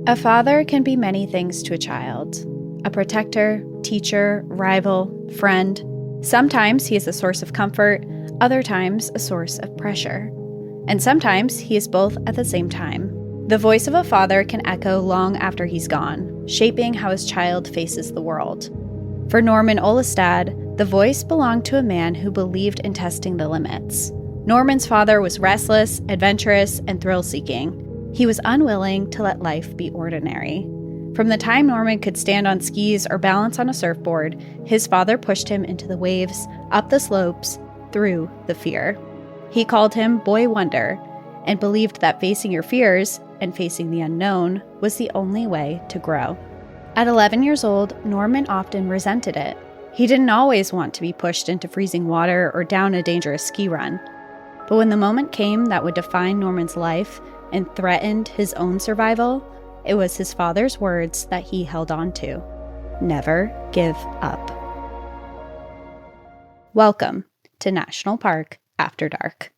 A father can be many things to a child. A protector, teacher, rival, friend. Sometimes he is a source of comfort, other times a source of pressure. And sometimes he is both at the same time. The voice of a father can echo long after he's gone, shaping how his child faces the world. For Norman Ollestad, the voice belonged to a man who believed in testing the limits. Norman's father was restless, adventurous, and thrill-seeking. He was unwilling to let life be ordinary. From the time Norman could stand on skis or balance on a surfboard, his father pushed him into the waves, up the slopes, through the fear. He called him Boy Wonder, and believed that facing your fears and facing the unknown was the only way to grow. At 11 years old, Norman often resented it. He didn't always want to be pushed into freezing water or down a dangerous ski run. But when the moment came that would define Norman's life and threatened his own survival, it was his father's words that he held on to. Never give up. Welcome to National Park After Dark.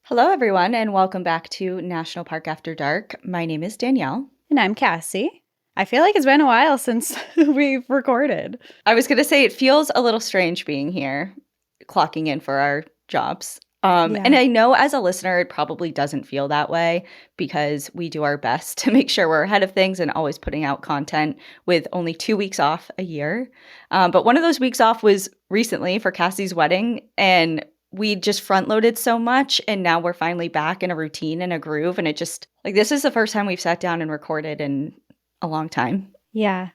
Hello, everyone, and welcome back to National Park After Dark. My name is Danielle. And I'm Cassie. I feel like it's been a while since we've recorded. I was going to say it feels a little strange being here, clocking in for our jobs. And I know as a listener, it probably doesn't feel that way because we do our best to make sure we're ahead of things and always putting out content with only 2 weeks off a year. But one of those weeks off was recently for Cassie's wedding, and we just front loaded so much, and now we're finally back in a routine and a groove. And it just this is the first time we've sat down and recorded in a long time. Yeah.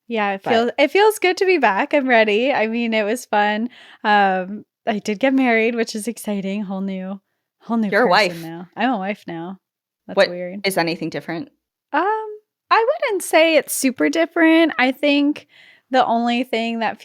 It feels good to be back. I'm ready. I mean, it was fun. I did get married, which is exciting. Whole new You're a wife now. I'm a wife now. That's weird. Is anything different? I wouldn't say it's super different. I think the only thing that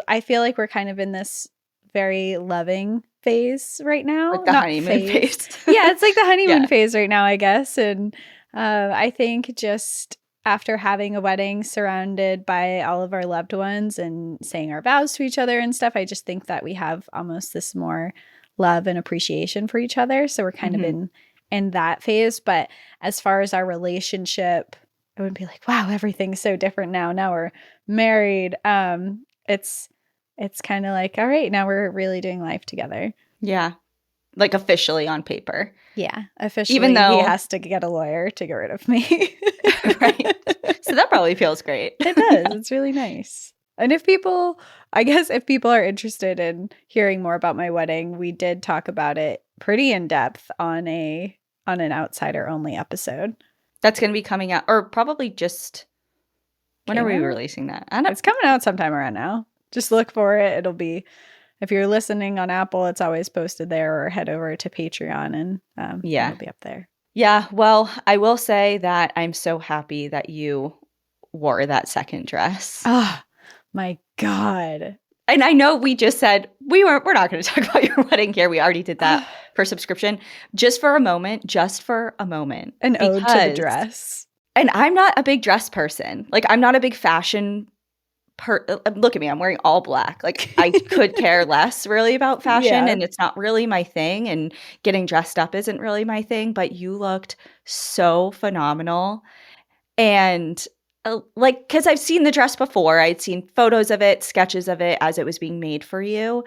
I feel like we're kind of in this very loving phase right now. Like the honeymoon phase. Yeah, it's like the honeymoon phase right now, I guess. And I think just after having a wedding surrounded by all of our loved ones and saying our vows to each other and stuff, I just think that we have almost this more love and appreciation for each other. So we're kind of in that phase. But as far as our relationship, I wouldn't be like, wow, everything's so different now. Now we're married. It's kind of like, all right, now we're really doing life together. Yeah. Like officially on paper. Yeah. Officially, even though he has to get a lawyer to get rid of me. Right. So that probably feels great. It does. It's really nice. And if people are interested in hearing more about my wedding, we did talk about it pretty in depth on an outsider only episode. That's going to be coming out, or probably just, when are we releasing that? I don't know. It's coming out sometime around now. Just look for it. It'll be, if you're listening on Apple, it's always posted there, or head over to Patreon and it'll be up there. Yeah. Well, I will say that I'm so happy that you wore that second dress. Oh, my God. And I know we just said we're not going to talk about your wedding here. We already did that for subscription. Just for a moment. An ode to the dress. And I'm not a big dress person. Like, I'm not a big fashion look at me, I'm wearing all black. Like, I could care less really about fashion, and it's not really my thing, and getting dressed up isn't really my thing, but you looked so phenomenal. And because I've seen the dress before, I'd seen photos of it, sketches of it as it was being made for you,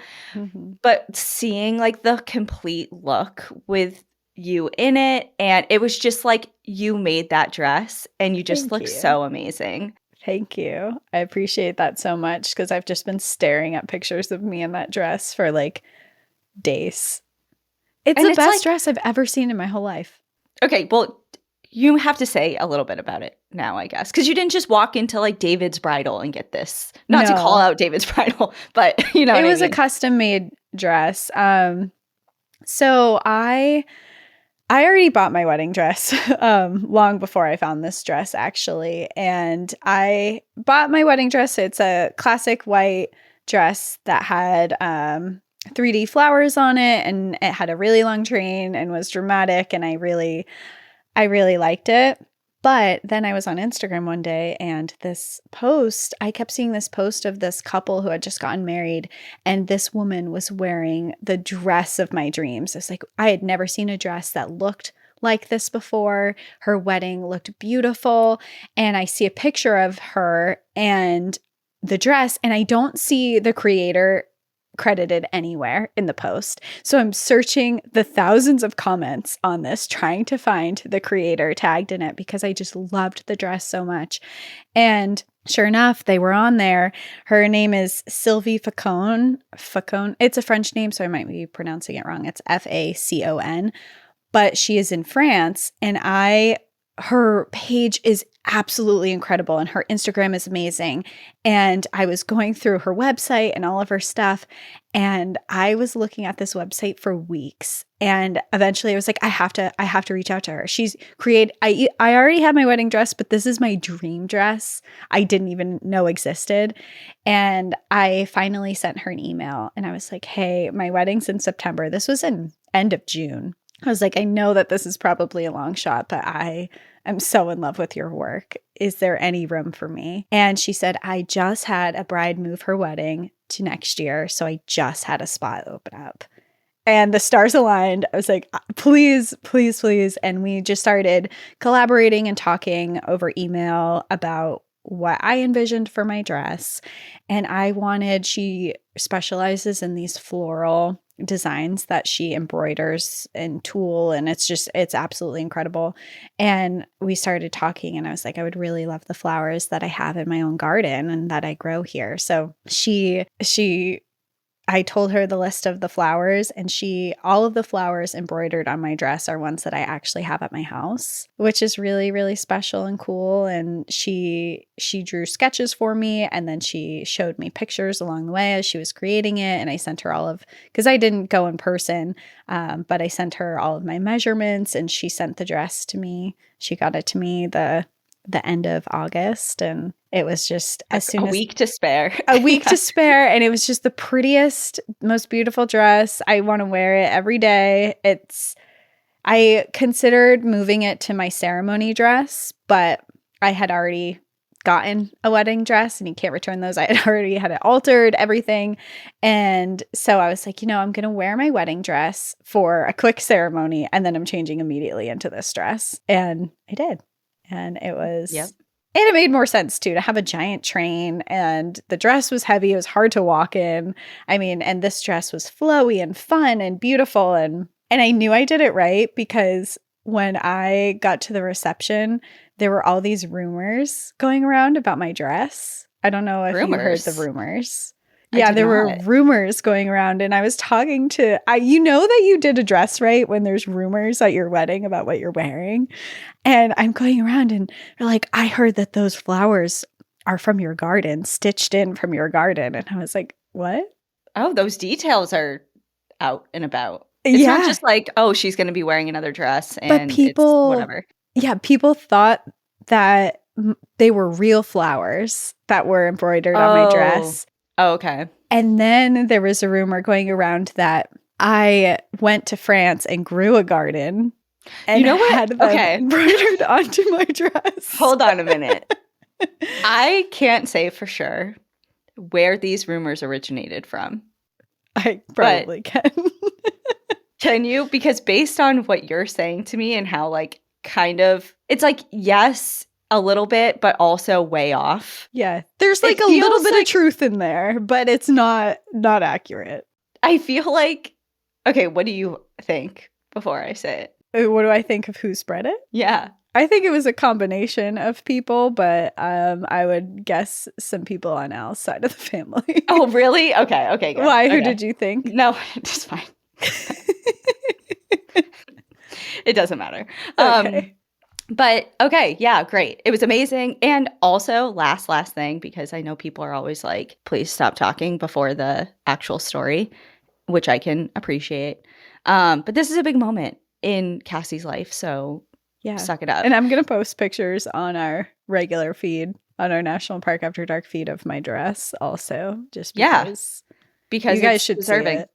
but seeing like the complete look with you in it, and it was just like you made that dress, and you just look so amazing. Thank you. I appreciate that so much, because I've just been staring at pictures of me in that dress for like days. It's the best dress I've ever seen in my whole life. Okay, well, you have to say a little bit about it now, I guess, because you didn't just walk into like David's Bridal and get this. Not to call out David's Bridal, but you know, it was a custom made dress. So I already bought my wedding dress long before I found this dress, actually. And I bought my wedding dress. It's a classic white dress that had 3D flowers on it, and it had a really long train and was dramatic, and I really liked it. But then I was on Instagram one day, and I kept seeing this post of this couple who had just gotten married, and this woman was wearing the dress of my dreams. It's like, I had never seen a dress that looked like this before. Her wedding looked beautiful, and I see a picture of her and the dress, and I don't see the creator credited anywhere in the post. So I'm searching the thousands of comments on this, trying to find the creator tagged in it, because I just loved the dress so much. And sure enough, they were on there. Her name is Sylvie Facon. It's a French name, so I might be pronouncing it wrong. It's Facon. But she is in France, and her page is absolutely incredible, and her Instagram is amazing. And I was going through her website and all of her stuff, and I was looking at this website for weeks. And eventually I was like, I have to reach out to her. I already had my wedding dress, but this is my dream dress I didn't even know existed. And I finally sent her an email, and I was like, hey, my wedding's in September. This was in end of June. I was like, I know that this is probably a long shot, but I am so in love with your work. Is there any room for me? And she said, I just had a bride move her wedding to next year, so I just had a spot open up. And the stars aligned. I was like, please, please, please. And we just started collaborating and talking over email about what I envisioned for my dress. And she specializes in these floral designs that she embroiders in tulle, and it's absolutely incredible. And we started talking, and I was like, I would really love the flowers that I have in my own garden and that I grow here. So I told her the list of the flowers, and all of the flowers embroidered on my dress are ones that I actually have at my house, which is really, really special and cool. And she drew sketches for me, and then she showed me pictures along the way as she was creating it. And I sent her because I didn't go in person, but I sent her all of my measurements, and she sent the dress to me. She got it to me the end of August, and it was just a week to spare. A week to spare, and it was just the prettiest, most beautiful dress. I want to wear it every day. I considered moving it to my ceremony dress, but I had already gotten a wedding dress, and you can't return those. I had already had it altered, everything. And so I was like, I'm going to wear my wedding dress for a quick ceremony, and then I'm changing immediately into this dress. And I did. And it was, yep. And it made more sense too, to have a giant train, and the dress was heavy. It was hard to walk in. I mean, and this dress was flowy and fun and beautiful. And I knew I did it right, because when I got to the reception, there were all these rumors going around about my dress. I don't know if you heard the rumors. Yeah, there were rumors going around, and I was talking to, you know that you did a dress right when there's rumors at your wedding about what you're wearing. And I'm going around, and they're like, I heard that those flowers are from your garden, stitched in from your garden. And I was like, what? Oh, those details are out and about. It's not just like, oh, she's going to be wearing another dress, and it's whatever. Yeah, people thought that they were real flowers that were embroidered on my dress. Oh, okay. And then there was a rumor going around that I went to France and grew a garden, and had them embroidered onto my dress. Hold on a minute. I can't say for sure where these rumors originated from. I probably can. Can you? Because based on what you're saying to me and how it's like, yes, a little bit, but also way off. Yeah. There's a little bit of truth in there, but it's not accurate. I feel like, okay, what do you think before I say it? What do I think of who spread it? Yeah. I think it was a combination of people, but I would guess some people on Al's side of the family. Oh, really? Okay, good. Why? Okay. Who did you think? No, it's fine. It doesn't matter. Okay. But okay, yeah, great. It was amazing. And also, last thing, because I know people are always like, please stop talking before the actual story, which I can appreciate. But this is a big moment in Cassie's life, so suck it up. And I'm going to post pictures on our regular feed, on our National Park After Dark feed of my dress also, just because because you guys should deserving. see it.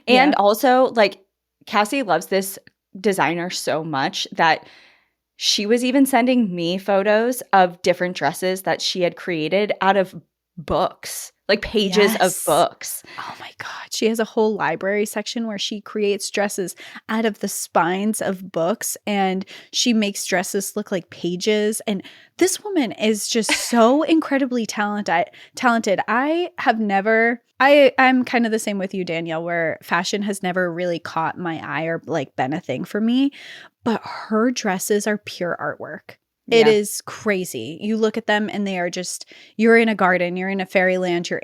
And Yeah. also, like, Cassie loves this designer so much that she was even sending me photos of different dresses that she had created out of books, like pages of Yes. books. Oh my God. She has a whole library section where she creates dresses out of the spines of books, and she makes dresses look like pages. And this woman is just so incredibly talented. I'm kind of the same with you, Danielle, where fashion has never really caught my eye or like been a thing for me, but her dresses are pure artwork. It Yeah. is crazy. You look at them and they are just, you're in a garden, you're in a fairyland, you're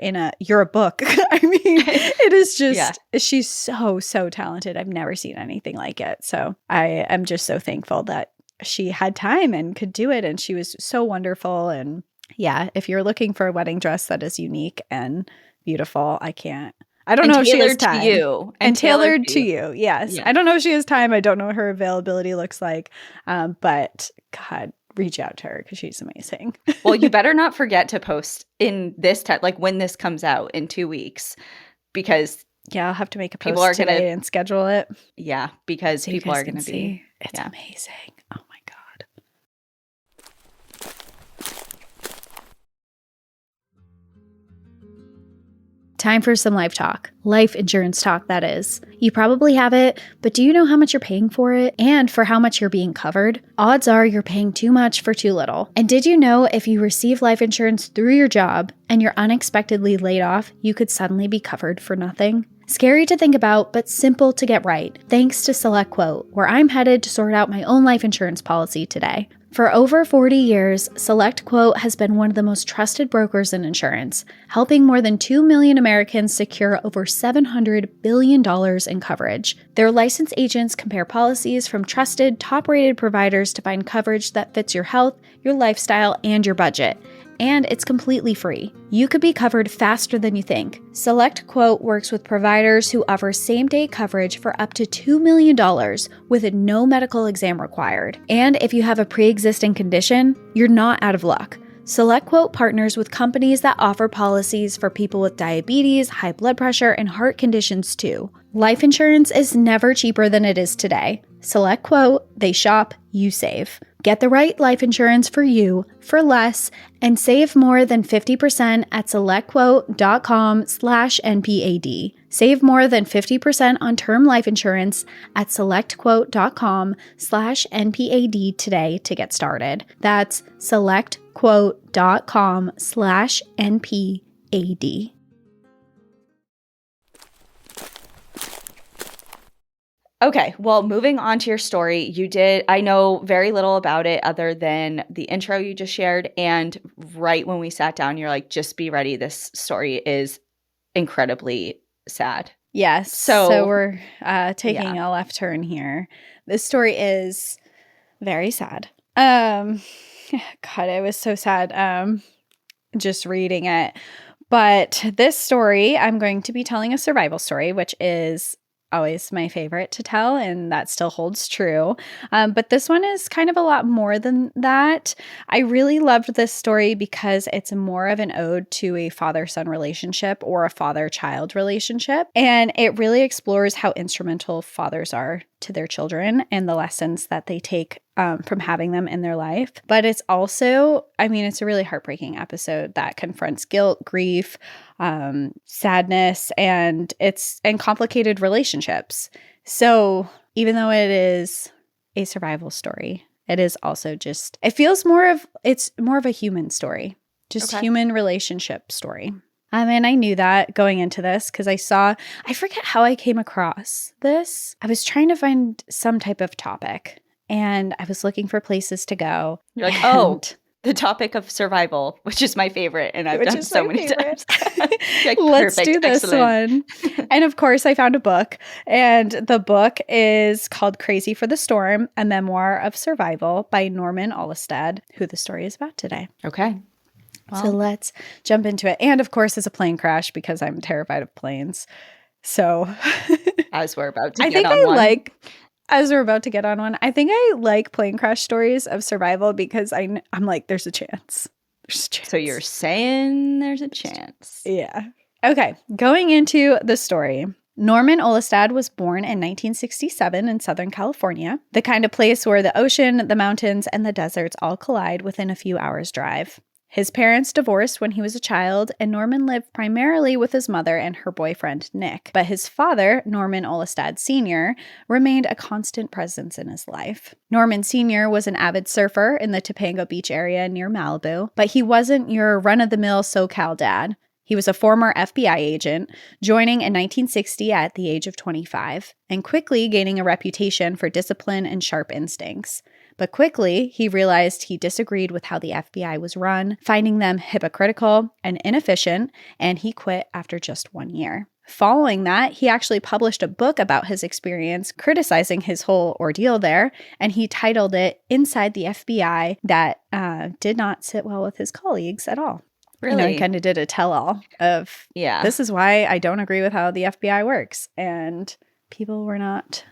a book. I mean, it is Yeah. just, she's so talented. I've never seen anything like it. So I am just so thankful that she had time and could do it. And she was so wonderful. And yeah, if you're looking for a wedding dress that is unique and beautiful, I don't And know if she has tailored to time. you. And tailored to you. Yes. Yeah. I don't know if she has time. I don't know what her availability looks like. But God, reach out to her because she's amazing. Well, you better not forget to post in this time, like when this comes out in 2 weeks, because Yeah, I'll have to make a people post are gonna- today and schedule it. yeah, because So you people guys are going can to see. be. It's yeah. amazing. Oh my God. Time for some life talk. Life insurance talk, that is. You probably have it, but do you know how much you're paying for it and for how much you're being covered? Odds are you're paying too much for too little. And did you know if you receive life insurance through your job and you're unexpectedly laid off, you could suddenly be covered for nothing? Scary to think about, but simple to get right, thanks to SelectQuote, where I'm headed to sort out my own life insurance policy today. For over 40 years, SelectQuote has been one of the most trusted brokers in insurance, helping more than 2 million Americans secure over $700 billion in coverage. Their licensed agents compare policies from trusted, top-rated providers to find coverage that fits your health, your lifestyle, and your budget. And it's completely free. You could be covered faster than you think. SelectQuote works with providers who offer same-day coverage for up to $2 million with no medical exam required. And if you have a pre-existing condition, you're not out of luck. SelectQuote partners with companies that offer policies for people with diabetes, high blood pressure, and heart conditions too. Life insurance is never cheaper than it is today. SelectQuote, they shop, you save. Get the right life insurance for you for less and save more than 50% at selectquote.com/NPAD. Save more than 50% on term life insurance at selectquote.com/NPAD today to get started. That's selectquote.com/NPAD. Okay, well, moving on to your story, I know very little about it other than the intro you just shared. And right when we sat down, you're like, just be ready. This story is incredibly sad. Yes. So we're taking a left turn here. This story is very sad. God, it was so sad just reading it. But this story, I'm going to be telling a survival story, which is always my favorite to tell, and that still holds true. But this one is kind of a lot more than that. I really loved this story because it's more of an ode to a father-son relationship or a father-child relationship. And it really explores how instrumental fathers are to their children and the lessons that they take from having them in their life. But it's also, it's a really heartbreaking episode that confronts guilt, grief, sadness, and complicated relationships. So even though it is a survival story, it is also it's more of a human story, human relationship story. And I knew that going into this because I forget how I came across this. I was trying to find some type of topic and I was looking for places to go. You're like, the topic of survival, which is my favorite, and I've done so many times. Like, let's perfect, do this excellent. one. And of course, I found a book, and the book is called Crazy for the Storm, a memoir of survival by Norman Ollestad, who the story is about today. Okay. Well, so let's jump into it. And of course, it's a plane crash because I'm terrified of planes. So as we're about to get on one. As we're about to get on one, I think I like plane crash stories of survival because I'm like, there's a chance. There's a chance. So you're saying there's a chance. Yeah. Okay. Going into the story. Norman Ollestad was born in 1967 in Southern California, the kind of place where the ocean, the mountains, and the deserts all collide within a few hours' drive. His parents divorced when he was a child, and Norman lived primarily with his mother and her boyfriend, Nick. But his father, Norman Ollestad Sr., remained a constant presence in his life. Norman Sr. was an avid surfer in the Topanga Beach area near Malibu, but he wasn't your run-of-the-mill SoCal dad. He was a former FBI agent, joining in 1960 at the age of 25, and quickly gaining a reputation for discipline and sharp instincts. But quickly, he realized he disagreed with how the FBI was run, finding them hypocritical and inefficient, and he quit after just 1 year. Following that, he actually published a book about his experience, criticizing his whole ordeal there, and he titled it Inside the FBI, that did not sit well with his colleagues at all. Really? You know, he kind of did a tell-all of, this is why I don't agree with how the FBI works. And people were not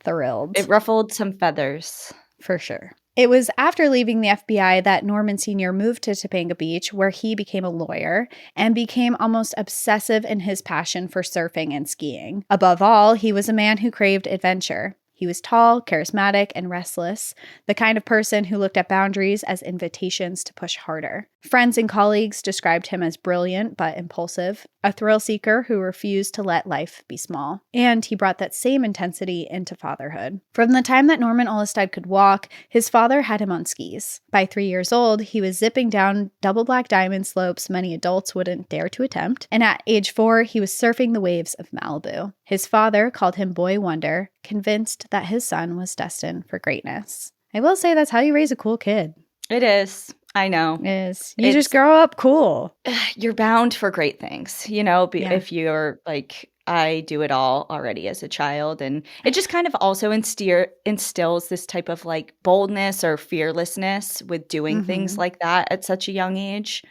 thrilled. It ruffled some feathers. For sure. It was after leaving the FBI that Norman Sr. moved to Topanga Beach, where he became a lawyer and became almost obsessive in his passion for surfing and skiing. Above all, he was a man who craved adventure. He was tall, charismatic, and restless, the kind of person who looked at boundaries as invitations to push harder. Friends and colleagues described him as brilliant but impulsive, a thrill seeker who refused to let life be small. And he brought that same intensity into fatherhood. From the time that Norman Ollestad could walk, his father had him on skis. By 3 years old, he was zipping down double black diamond slopes many adults wouldn't dare to attempt. And at age 4, he was surfing the waves of Malibu. His father called him Boy Wonder, convinced that his son was destined for greatness. I will say that's how you raise a cool kid. It is. I know. It is. You just grow up cool. You're bound for great things, you know, if you're like, I do it all already as a child. And it just kind of also instills this type of like boldness or fearlessness with doing things like that at such a young age.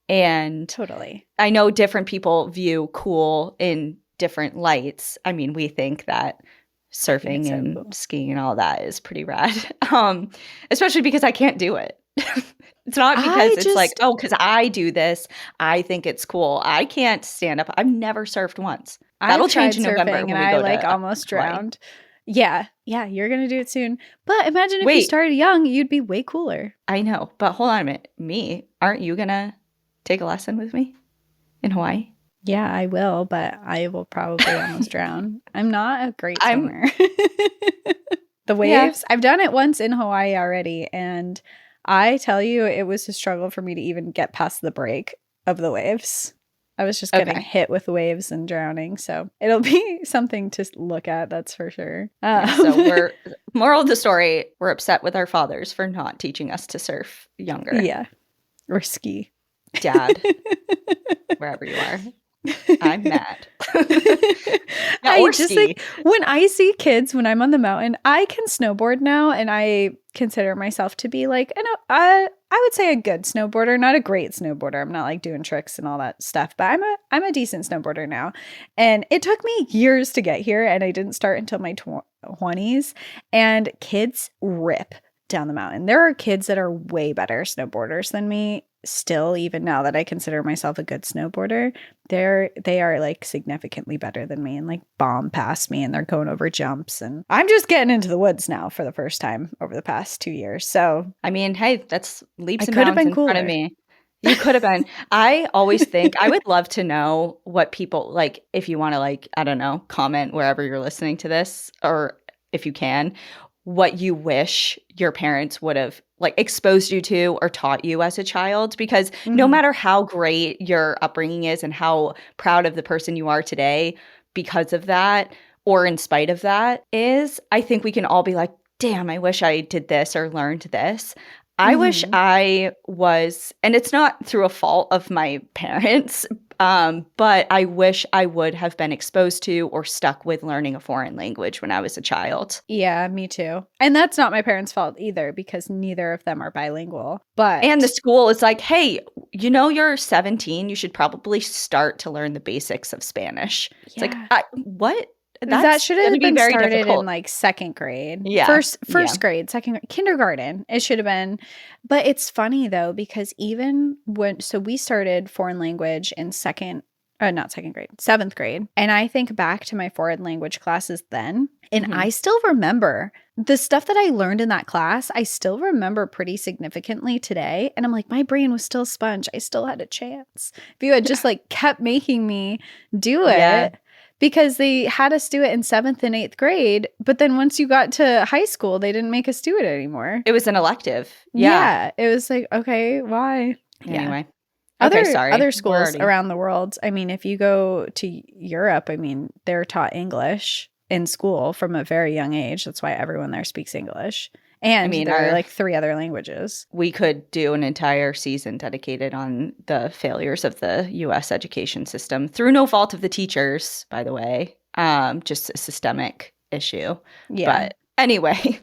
And totally. I know different people view cool in different lights. I mean, we think that surfing and skiing and all that is pretty rad, especially because I can't do it. It's not because it's like, oh, because I do this, I think it's cool. I can't stand up. I've never surfed once. That'll change in November when we go to almost drowned. Yeah, you're gonna do it soon. But imagine if you started young, you'd be way cooler. I know, but hold on a minute. Me, aren't you gonna take a lesson with me in Hawaii? Yeah, I will, but I will probably almost drown. I'm not a great swimmer. The waves, I've done it once in Hawaii already, and I tell you, it was a struggle for me to even get past the break of the waves. I was just getting hit with waves and drowning, so it'll be something to look at, that's for sure. So moral of the story, we're upset with our fathers for not teaching us to surf younger. Yeah, or ski. Dad, wherever you are. I'm mad. I just like when I see kids when I'm on the mountain, I can snowboard now, and I consider myself to be like, I would say a good snowboarder, not a great snowboarder. I'm not like doing tricks and all that stuff, but I'm a decent snowboarder now. And it took me years to get here, and I didn't start until my 20s. And kids rip down the mountain. There are kids that are way better snowboarders than me. Still, even now that I consider myself a good snowboarder, they are like significantly better than me and like bomb past me, and they're going over jumps, and I'm just getting into the woods now for the first time over the past 2 years. So I mean, hey, that's leaps and bounds in front of me. You could have been. I always think I would love to know what people like, if you want to like, I don't know, comment wherever you're listening to this, or if you can, what you wish your parents would have like exposed you to or taught you as a child, because no matter how great your upbringing is and how proud of the person you are today because of that or in spite of that is, I think we can all be like, damn, I wish I did this or learned this. I wish I was, and it's not through a fault of my parents, but I wish I would have been exposed to or stuck with learning a foreign language when I was a child. Yeah, me too. And that's not my parents' fault either, because neither of them are bilingual. And the school is like, hey, you know, you're 17, you should probably start to learn the basics of Spanish. Yeah. It's like, what? That should have been started difficult. In like second grade. Yeah. First grade, second grade, kindergarten. It should have been. But it's funny though, because even so we started foreign language in second not second grade, 7th grade. And I think back to my foreign language classes then, and I still remember the stuff that I learned in that class. I still remember pretty significantly today. And I'm like, my brain was still a sponge. I still had a chance. If you had just like kept making me do it, because they had us do it in 7th and 8th grade. But then once you got to high school, they didn't make us do it anymore. It was an elective. Yeah. It was like, okay, why? Anyway. Other schools around the world. I mean, if you go to Europe, I mean, they're taught English in school from a very young age. That's why everyone there speaks English. And I mean, there are like 3 other languages. We could do an entire season dedicated on the failures of the U.S. education system through no fault of the teachers, by the way. Just a systemic issue. Yeah. But anyway,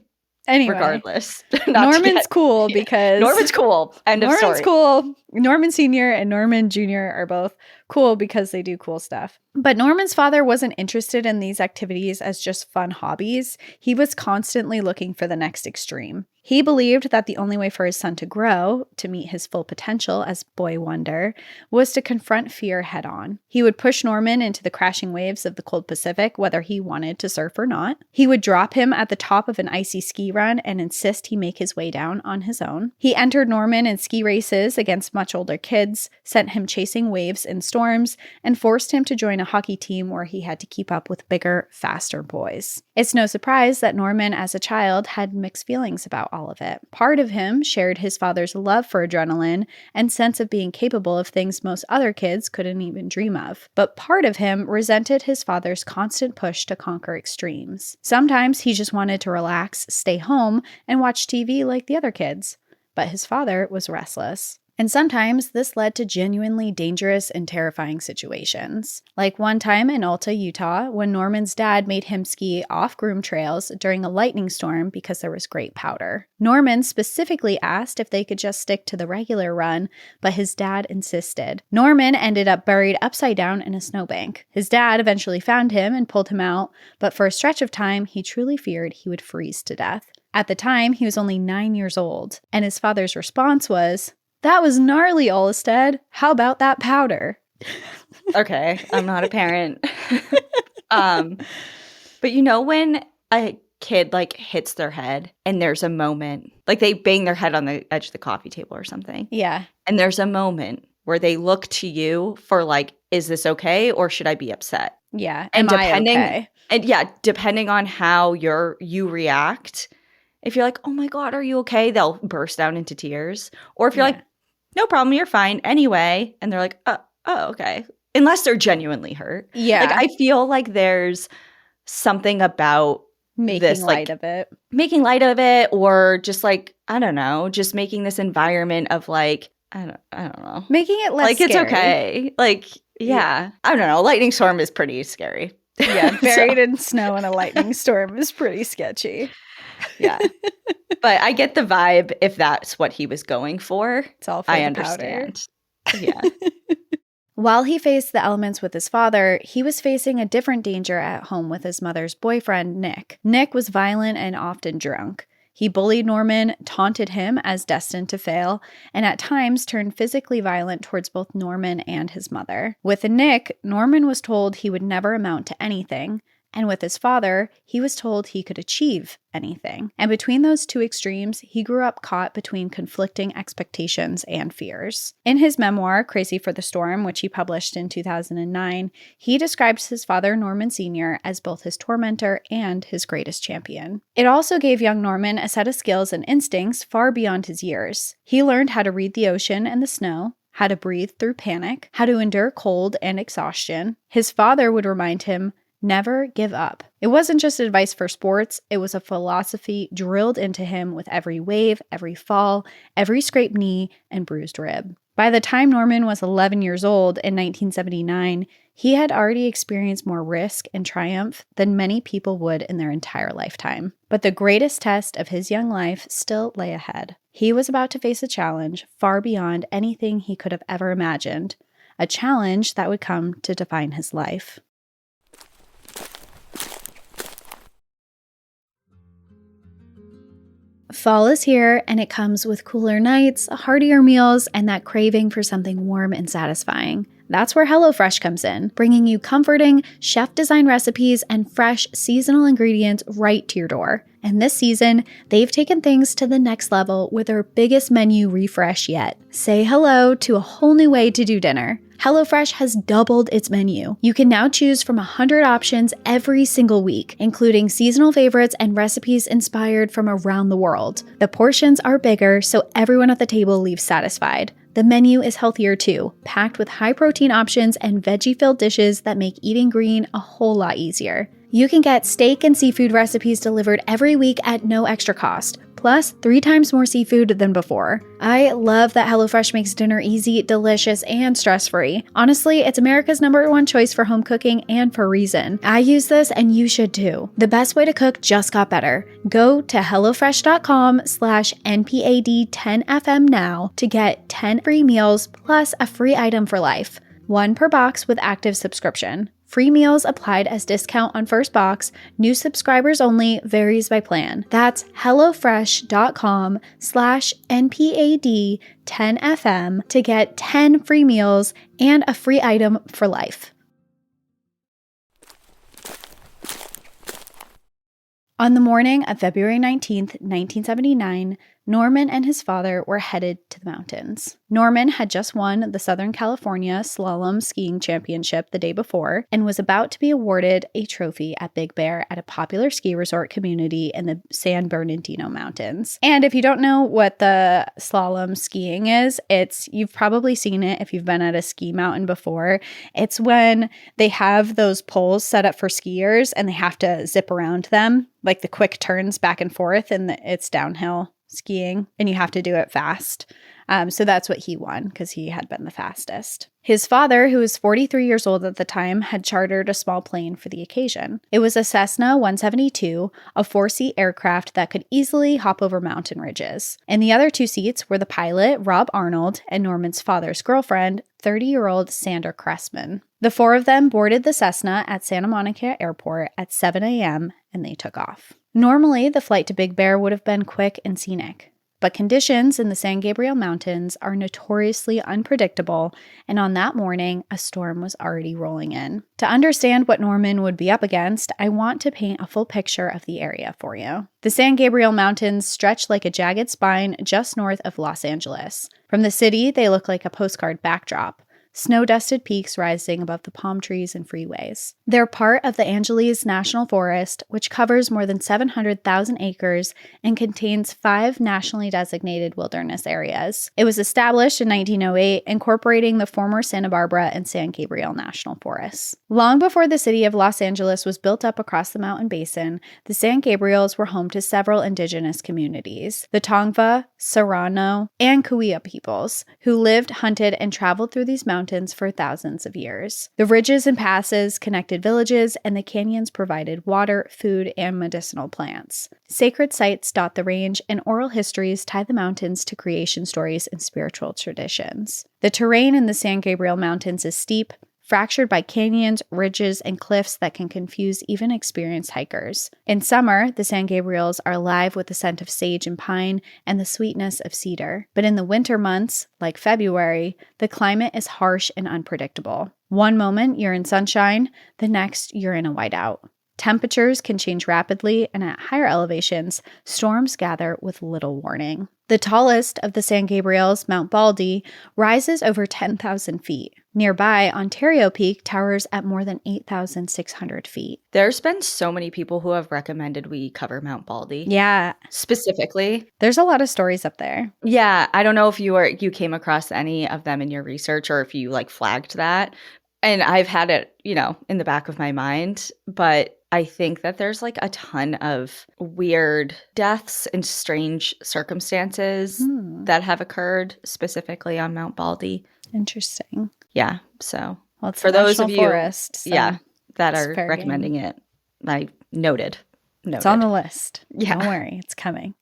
regardless. Norman's cool because... Norman's cool. End of story. Norman's cool. Norman Sr. and Norman Jr. are both cool because they do cool stuff. But Norman's father wasn't interested in these activities as just fun hobbies. He was constantly looking for the next extreme. He believed that the only way for his son to grow, to meet his full potential as boy wonder, was to confront fear head on. He would push Norman into the crashing waves of the cold Pacific, whether he wanted to surf or not. He would drop him at the top of an icy ski run and insist he make his way down on his own. He entered Norman in ski races against much older kids, sent him chasing waves in storms, and forced him to join a hockey team where he had to keep up with bigger, faster boys. It's no surprise that Norman, as a child, had mixed feelings about all of it. Part of him shared his father's love for adrenaline and sense of being capable of things most other kids couldn't even dream of. But part of him resented his father's constant push to conquer extremes. Sometimes he just wanted to relax, stay home, and watch TV like the other kids. But his father was restless. And sometimes this led to genuinely dangerous and terrifying situations. Like one time in Alta, Utah, when Norman's dad made him ski off-groom trails during a lightning storm because there was great powder. Norman specifically asked if they could just stick to the regular run, but his dad insisted. Norman ended up buried upside down in a snowbank. His dad eventually found him and pulled him out, but for a stretch of time, he truly feared he would freeze to death. At the time, he was only 9 years old, and his father's response was, "That was gnarly, Ollestad. How about that powder?" Okay, I'm not a parent. But you know when a kid like hits their head and there's a moment, like they bang their head on the edge of the coffee table or something. Yeah. And there's a moment where they look to you for like, is this okay or should I be upset? Yeah. And depending, okay? And yeah, depending on how you react, if you're like, "Oh my God, are you okay?" They'll burst out into tears. Or if you're like, "No problem, you're fine anyway." And they're like, oh, okay. Unless they're genuinely hurt. Yeah. Like, I feel like there's something about making light of it. Making light of it, or just like, I don't know, just making this environment of like, I don't know. Making it less like scary. It's okay. Like, yeah. I don't know. Lightning storm is pretty scary. Yeah, buried in snow in a lightning storm is pretty sketchy. Yeah. But I get the vibe if that's what he was going for. It's all for I the understand. Powder. Yeah. While he faced the elements with his father, he was facing a different danger at home with his mother's boyfriend, Nick. Nick was violent and often drunk. He bullied Norman, taunted him as destined to fail, and at times turned physically violent towards both Norman and his mother. With Nick, Norman was told he would never amount to anything, and with his father, he was told he could achieve anything. And between those two extremes, he grew up caught between conflicting expectations and fears. In his memoir, Crazy for the Storm, which he published in 2009, he describes his father, Norman Sr., as both his tormentor and his greatest champion. It also gave young Norman a set of skills and instincts far beyond his years. He learned how to read the ocean and the snow, how to breathe through panic, how to endure cold and exhaustion. His father would remind him, "Never give up." It wasn't just advice for sports, it was a philosophy drilled into him with every wave, every fall, every scraped knee, and bruised rib. By the time Norman was 11 years old in 1979, he had already experienced more risk and triumph than many people would in their entire lifetime. But the greatest test of his young life still lay ahead. He was about to face a challenge far beyond anything he could have ever imagined, a challenge that would come to define his life. Fall is here, and it comes with cooler nights, heartier meals, and that craving for something warm and satisfying. That's where HelloFresh comes in, bringing you comforting, chef-designed recipes and fresh, seasonal ingredients right to your door. And this season, they've taken things to the next level with their biggest menu refresh yet. Say hello to a whole new way to do dinner. HelloFresh has doubled its menu. You can now choose from 100 options every single week, including seasonal favorites and recipes inspired from around the world. The portions are bigger, so everyone at the table leaves satisfied. The menu is healthier too, packed with high-protein options and veggie-filled dishes that make eating green a whole lot easier. You can get steak and seafood recipes delivered every week at no extra cost, plus 3 times more seafood than before. I love that HelloFresh makes dinner easy, delicious, and stress-free. Honestly, it's America's #1 choice for home cooking, and for a reason. I use this and you should too. The best way to cook just got better. Go to hellofresh.com/NPAD10FM now to get 10 free meals plus a free item for life. 1 per box with active subscription. Free meals applied as discount on first box. New subscribers only. Varies by plan. That's hellofresh.com/NPAD10FM to get 10 free meals and a free item for life. On the morning of February 19th, 1979, Norman and his father were headed to the mountains. Norman had just won the Southern California Slalom Skiing Championship the day before and was about to be awarded a trophy at Big Bear at a popular ski resort community in the San Bernardino Mountains. And if you don't know what the slalom skiing is, you've probably seen it if you've been at a ski mountain before. It's when they have those poles set up for skiers and they have to zip around them, like the quick turns back and forth, and it's downhill skiing, and you have to do it fast. So that's what he won because he had been the fastest. His father, who was 43 years old at the time, had chartered a small plane for the occasion. It was a Cessna 172, a 4-seat aircraft that could easily hop over mountain ridges. And the other 2 seats were the pilot, Rob Arnold, and Norman's father's girlfriend, 30-year-old Sandra Cressman. The 4 of them boarded the Cessna at Santa Monica Airport at 7 a.m. and they took off. Normally, the flight to Big Bear would have been quick and scenic. But conditions in the San Gabriel Mountains are notoriously unpredictable, and on that morning, a storm was already rolling in. To understand what Norman would be up against, I want to paint a full picture of the area for you. The San Gabriel Mountains stretch like a jagged spine just north of Los Angeles. From the city, they look like a postcard backdrop. Snow-dusted peaks rising above the palm trees and freeways. They're part of the Angeles National Forest, which covers more than 700,000 acres and contains 5 nationally designated wilderness areas. It was established in 1908, incorporating the former Santa Barbara and San Gabriel National Forests. Long before the city of Los Angeles was built up across the mountain basin, the San Gabriels were home to several indigenous communities, the Tongva, Serrano, and Cahuilla peoples, who lived, hunted, and traveled through these mountains for thousands of years. The ridges and passes connected villages, and the canyons provided water, food, and medicinal plants. Sacred sites dot the range, and oral histories tie the mountains to creation stories and spiritual traditions. The terrain in the San Gabriel Mountains is steep, fractured by canyons, ridges, and cliffs that can confuse even experienced hikers. In summer, the San Gabriels are alive with the scent of sage and pine and the sweetness of cedar. But in the winter months, like February, the climate is harsh and unpredictable. One moment you're in sunshine, the next you're in a whiteout. Temperatures can change rapidly, and at higher elevations, storms gather with little warning. The tallest of the San Gabriels, Mount Baldy, rises over 10,000 feet. Nearby, Ontario Peak towers at more than 8,600 feet. There's been so many people who have recommended we cover Mount Baldy. Yeah. Specifically. There's a lot of stories up there. Yeah. I don't know if you came across any of them in your research or if you flagged that. And I've had it, in the back of my mind, but I think that there's a ton of weird deaths and strange circumstances that have occurred specifically on Mount Baldy. Interesting. Yeah. So it's for those of you forest, so that are recommending it, I noted. It's on the list. Yeah. Don't worry, it's coming.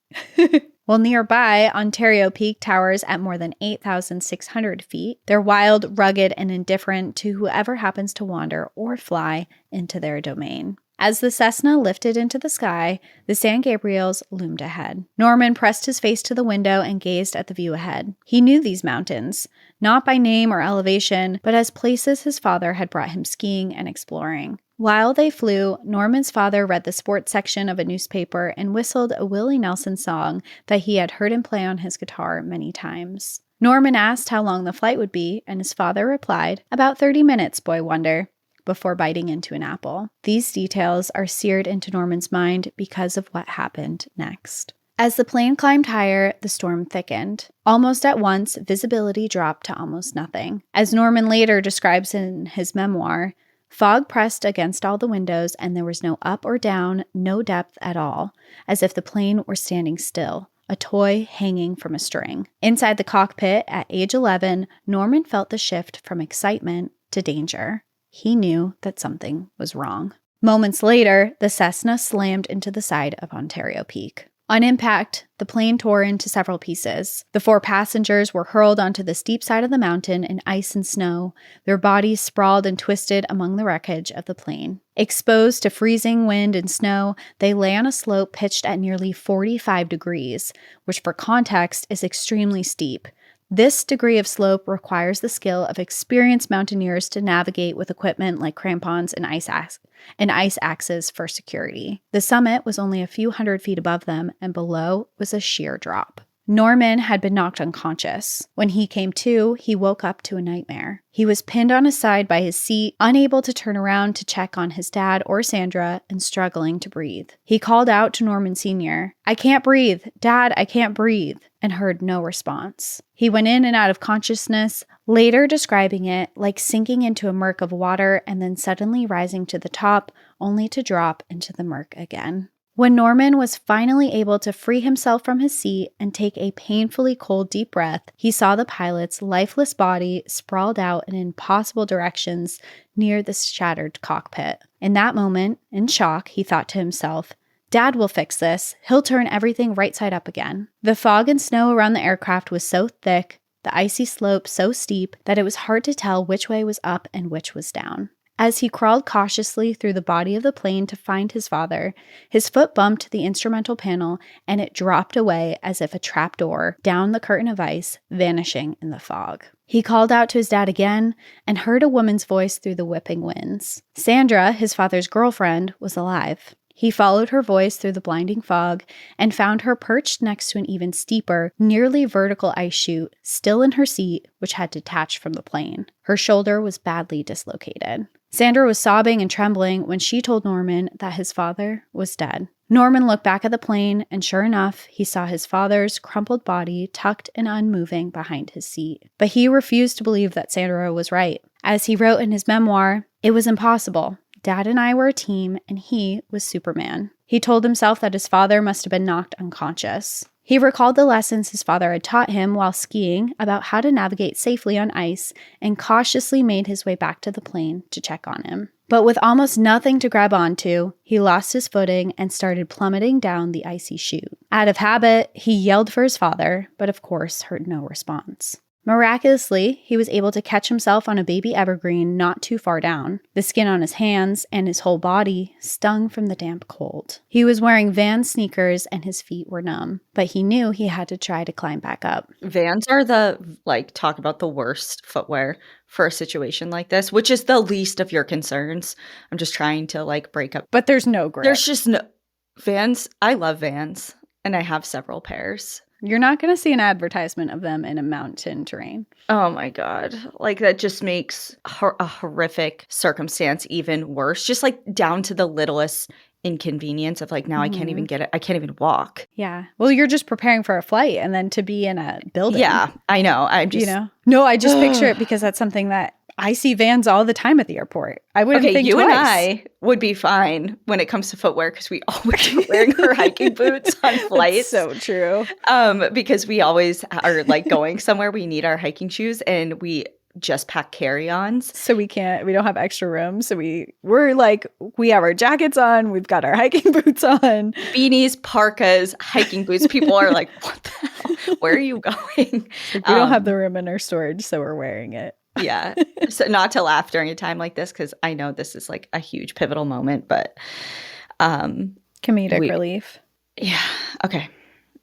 Well, nearby, Ontario Peak towers at more than 8,600 feet. They're wild, rugged, and indifferent to whoever happens to wander or fly into their domain. As the Cessna lifted into the sky, the San Gabriels loomed ahead. Norman pressed his face to the window and gazed at the view ahead. He knew these mountains, not by name or elevation, but as places his father had brought him skiing and exploring. While they flew, Norman's father read the sports section of a newspaper and whistled a Willie Nelson song that he had heard him play on his guitar many times. Norman asked how long the flight would be, and his father replied, "About 30 minutes, boy wonder," before biting into an apple. These details are seared into Norman's mind because of what happened next. As the plane climbed higher, the storm thickened. Almost at once, visibility dropped to almost nothing. As Norman later describes in his memoir, fog pressed against all the windows and there was no up or down, no depth at all, as if the plane were standing still, a toy hanging from a string. Inside the cockpit, at age 11, Norman felt the shift from excitement to danger. He knew that something was wrong. Moments later, the Cessna slammed into the side of Ontario Peak. On impact, the plane tore into several pieces. The 4 passengers were hurled onto the steep side of the mountain in ice and snow, their bodies sprawled and twisted among the wreckage of the plane. Exposed to freezing wind and snow, they lay on a slope pitched at nearly 45 degrees, which for context is extremely steep. This degree of slope requires the skill of experienced mountaineers to navigate with equipment like crampons and ice axes for security. The summit was only a few hundred feet above them, and below was a sheer drop. Norman had been knocked unconscious. When he came to, he woke up to a nightmare. He was pinned on his side by his seat, unable to turn around to check on his dad or Sandra, and struggling to breathe. He called out to Norman Sr., "I can't breathe. Dad, I can't breathe," and heard no response. He went in and out of consciousness, later describing it like sinking into a murk of water and then suddenly rising to the top, only to drop into the murk again. When Norman was finally able to free himself from his seat and take a painfully cold deep breath, he saw the pilot's lifeless body sprawled out in impossible directions near the shattered cockpit. In that moment, in shock, he thought to himself, "Dad will fix this. He'll turn everything right side up again." The fog and snow around the aircraft was so thick, the icy slope so steep, that it was hard to tell which way was up and which was down. As he crawled cautiously through the body of the plane to find his father, his foot bumped the instrumental panel and it dropped away as if a trapdoor down the curtain of ice, vanishing in the fog. He called out to his dad again and heard a woman's voice through the whipping winds. Sandra, his father's girlfriend, was alive. He followed her voice through the blinding fog and found her perched next to an even steeper, nearly vertical ice chute, still in her seat, which had detached from the plane. Her shoulder was badly dislocated. Sandra was sobbing and trembling when she told Norman that his father was dead. Norman looked back at the plane, and sure enough, he saw his father's crumpled body tucked and unmoving behind his seat. But he refused to believe that Sandra was right. As he wrote in his memoir, "It was impossible. Dad and I were a team, and he was Superman." He told himself that his father must have been knocked unconscious. He recalled the lessons his father had taught him while skiing about how to navigate safely on ice and cautiously made his way back to the plane to check on him. But with almost nothing to grab onto, he lost his footing and started plummeting down the icy chute. Out of habit, he yelled for his father, but of course heard no response. Miraculously, he was able to catch himself on a baby evergreen not too far down. The skin on his hands and his whole body stung from the damp cold. He was wearing Vans sneakers and his feet were numb, but he knew he had to try to climb back up. Vans are talk about the worst footwear for a situation like this, which is the least of your concerns. I'm just trying to break up. But there's no grip. There's just no Vans. I love Vans and I have several pairs. You're not going to see an advertisement of them in a mountain terrain. Oh my God. That just makes a horrific circumstance even worse. Just down to the littlest inconvenience of now I can't even get it. I can't even walk. Yeah. Well, you're just preparing for a flight and then to be in a building. Yeah, I know. I'm just, No, I just picture it because that's something that I see Vans all the time at the airport. I wouldn't think you twice. And I would be fine when it comes to footwear because we always are wearing our hiking boots on flights. So true. Because we always are going somewhere. We need our hiking shoes and we just pack carry-ons. So we don't have extra room. So we have our jackets on. We've got our hiking boots on. Beanies, parkas, hiking boots. People are like, what the hell? Where are you going? We don't have the room in our storage, so we're wearing it. Yeah. So not to laugh during a time like this, because I know this is like a huge pivotal moment, but Comedic relief. Yeah. Okay.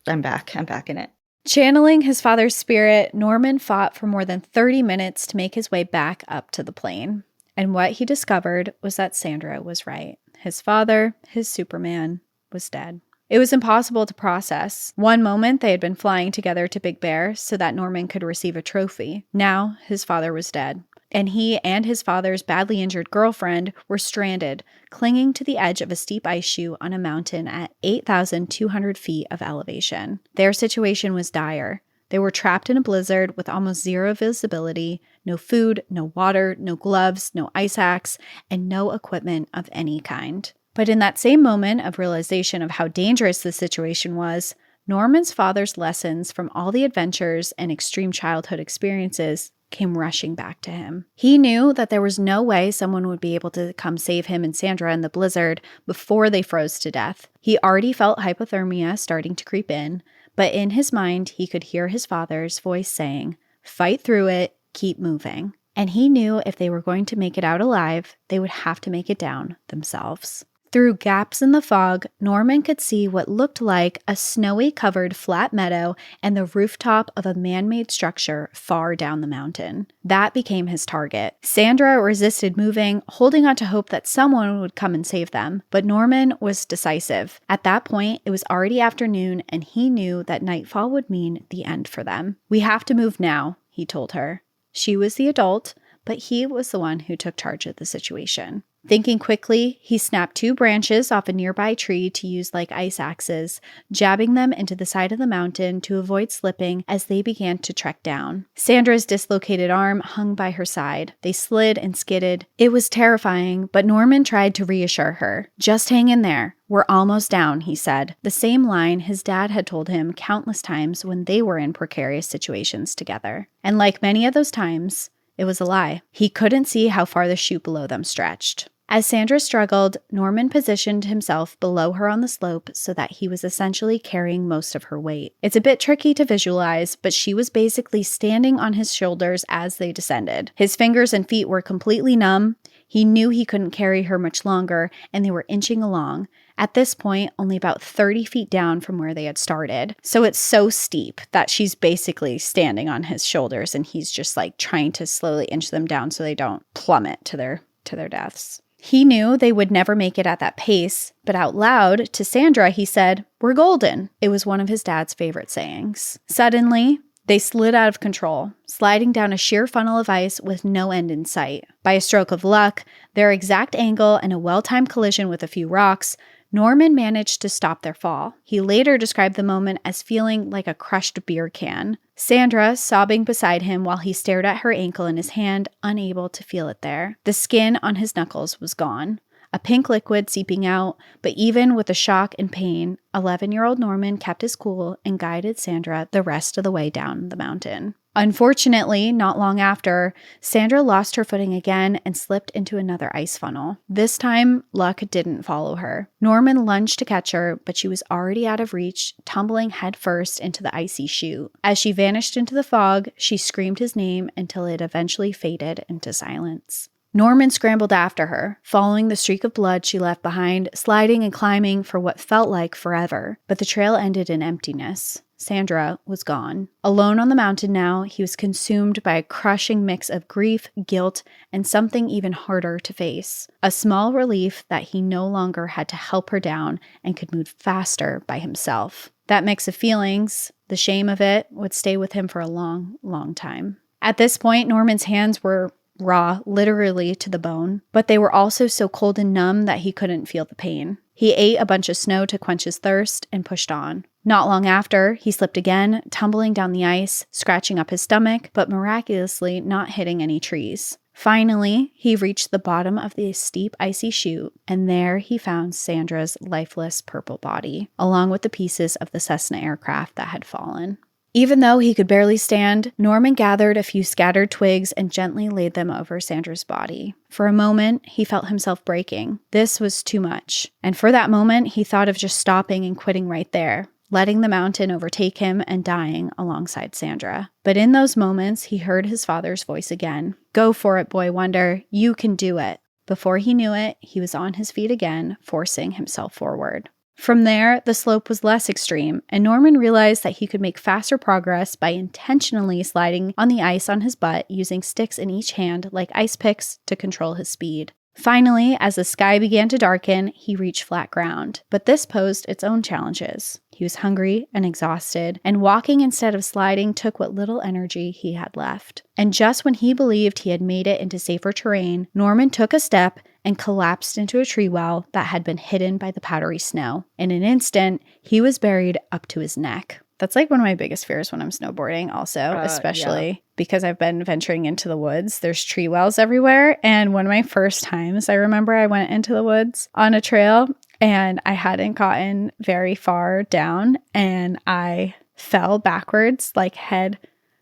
I'm back in it. Channeling his father's spirit, Norman fought for more than 30 minutes to make his way back up to the plane. And what he discovered was that Sandra was right. His father, his Superman, was dead. It was impossible to process. One moment they had been flying together to Big Bear so that Norman could receive a trophy. Now his father was dead. And he and his father's badly injured girlfriend were stranded, clinging to the edge of a steep ice chute on a mountain at 8,200 feet of elevation. Their situation was dire. They were trapped in a blizzard with almost zero visibility, no food, no water, no gloves, no ice axe, and no equipment of any kind. But in that same moment of realization of how dangerous the situation was, Norman's father's lessons from all the adventures and extreme childhood experiences came rushing back to him. He knew that there was no way someone would be able to come save him and Sandra in the blizzard before they froze to death. He already felt hypothermia starting to creep in, but in his mind, he could hear his father's voice saying, "Fight through it, keep moving." And he knew if they were going to make it out alive, they would have to make it down themselves. Through gaps in the fog, Norman could see what looked like a snowy-covered flat meadow and the rooftop of a man-made structure far down the mountain. That became his target. Sandra resisted moving, holding on to hope that someone would come and save them. But Norman was decisive. At that point, it was already afternoon, and he knew that nightfall would mean the end for them. "We have to move now," he told her. She was the adult, but he was the one who took charge of the situation. Thinking quickly, he snapped 2 branches off a nearby tree to use like ice axes, jabbing them into the side of the mountain to avoid slipping as they began to trek down. Sandra's dislocated arm hung by her side. They slid and skidded. It was terrifying, but Norman tried to reassure her. "Just hang in there. We're almost down," he said. The same line his dad had told him countless times when they were in precarious situations together. And like many of those times, it was a lie. He couldn't see how far the chute below them stretched. As Sandra struggled, Norman positioned himself below her on the slope so that he was essentially carrying most of her weight. It's a bit tricky to visualize, but she was basically standing on his shoulders as they descended. His fingers and feet were completely numb. He knew he couldn't carry her much longer, and they were inching along. At this point, only about 30 feet down from where they had started. So it's so steep that she's basically standing on his shoulders, and he's just like trying to slowly inch them down so they don't plummet to their deaths. He knew they would never make it at that pace, but out loud to Sandra, he said, "We're golden." It was one of his dad's favorite sayings. Suddenly, they slid out of control, sliding down a sheer funnel of ice with no end in sight. By a stroke of luck, their exact angle and a well-timed collision with a few rocks, Norman managed to stop their fall. He later described the moment as feeling like a crushed beer can. Sandra sobbing beside him while he stared at her ankle in his hand, unable to feel it there. The skin on his knuckles was gone, a pink liquid seeping out, but even with the shock and pain, 11-year-old Norman kept his cool and guided Sandra the rest of the way down the mountain. Unfortunately, not long after, Sandra lost her footing again and slipped into another ice funnel. This time, luck didn't follow her. Norman lunged to catch her, but she was already out of reach, tumbling headfirst into the icy chute. As she vanished into the fog, she screamed his name until it eventually faded into silence. Norman scrambled after her, following the streak of blood she left behind, sliding and climbing for what felt like forever. But the trail ended in emptiness. Sandra was gone. Alone on the mountain now, he was consumed by a crushing mix of grief, guilt, and something even harder to face. A small relief that he no longer had to help her down and could move faster by himself. That mix of feelings, the shame of it, would stay with him for a long, long time. At this point, Norman's hands were raw, literally to the bone, but they were also so cold and numb that he couldn't feel the pain. He ate a bunch of snow to quench his thirst and pushed on. Not long after, he slipped again, tumbling down the ice, scratching up his stomach, but miraculously not hitting any trees. Finally, he reached the bottom of the steep, icy chute, and there he found Sandra's lifeless purple body, along with the pieces of the Cessna aircraft that had fallen. Even though he could barely stand, Norman gathered a few scattered twigs and gently laid them over Sandra's body. For a moment, he felt himself breaking. This was too much. And for that moment, he thought of just stopping and quitting right there. letting the mountain overtake him and dying alongside Sandra. But in those moments, he heard his father's voice again. "Go for it, boy wonder. You can do it." Before he knew it, he was on his feet again, forcing himself forward. From there, the slope was less extreme, and Norman realized that he could make faster progress by intentionally sliding on the ice on his butt, using sticks in each hand like ice picks to control his speed. Finally, as the sky began to darken, he reached flat ground. But this posed its own challenges. He was hungry and exhausted, and walking instead of sliding took what little energy he had left. And just when he believed he had made it into safer terrain, Norman took a step and collapsed into a tree well that had been hidden by the powdery snow. In an instant, he was buried up to his neck. That's like one of my biggest fears when I'm snowboarding also, especially because I've been venturing into the woods. There's tree wells everywhere. And one of my first times, I remember I went into the woods on a trail and I hadn't gotten very far down and I fell backwards, like head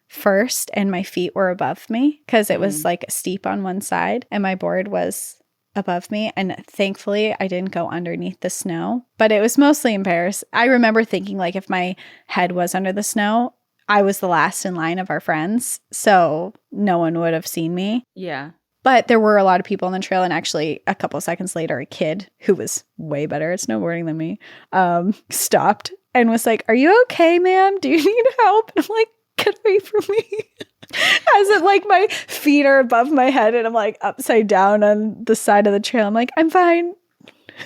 first, and my feet were above me because it was like steep on one side and my board was above me, and thankfully I didn't go underneath the snow, but it was mostly embarrassed. I remember thinking like if my head was under the snow, I was the last in line of our friends, so no one would have seen me. Yeah. But there were a lot of people on the trail, and actually a couple seconds later, a kid who was way better at snowboarding than me stopped and was like, "Are you okay, ma'am? Do you need help?" And I'm like, "Get away from me." As if like my feet are above my head and I'm like upside down on the side of the trail. I'm like, "I'm fine."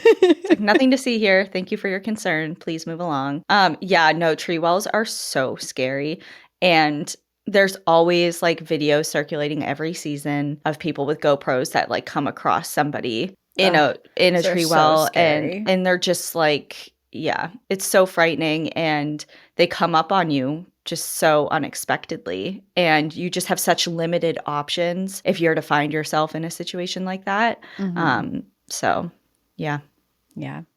It's like, nothing to see here. Thank you for your concern. Please move along. No, tree wells are so scary. And there's always like videos circulating every season of people with GoPros that like come across somebody in a tree well, and they're just like, yeah, it's so frightening, and they come up on you just so unexpectedly, and you just have such limited options if you're to find yourself in a situation like that. So yeah.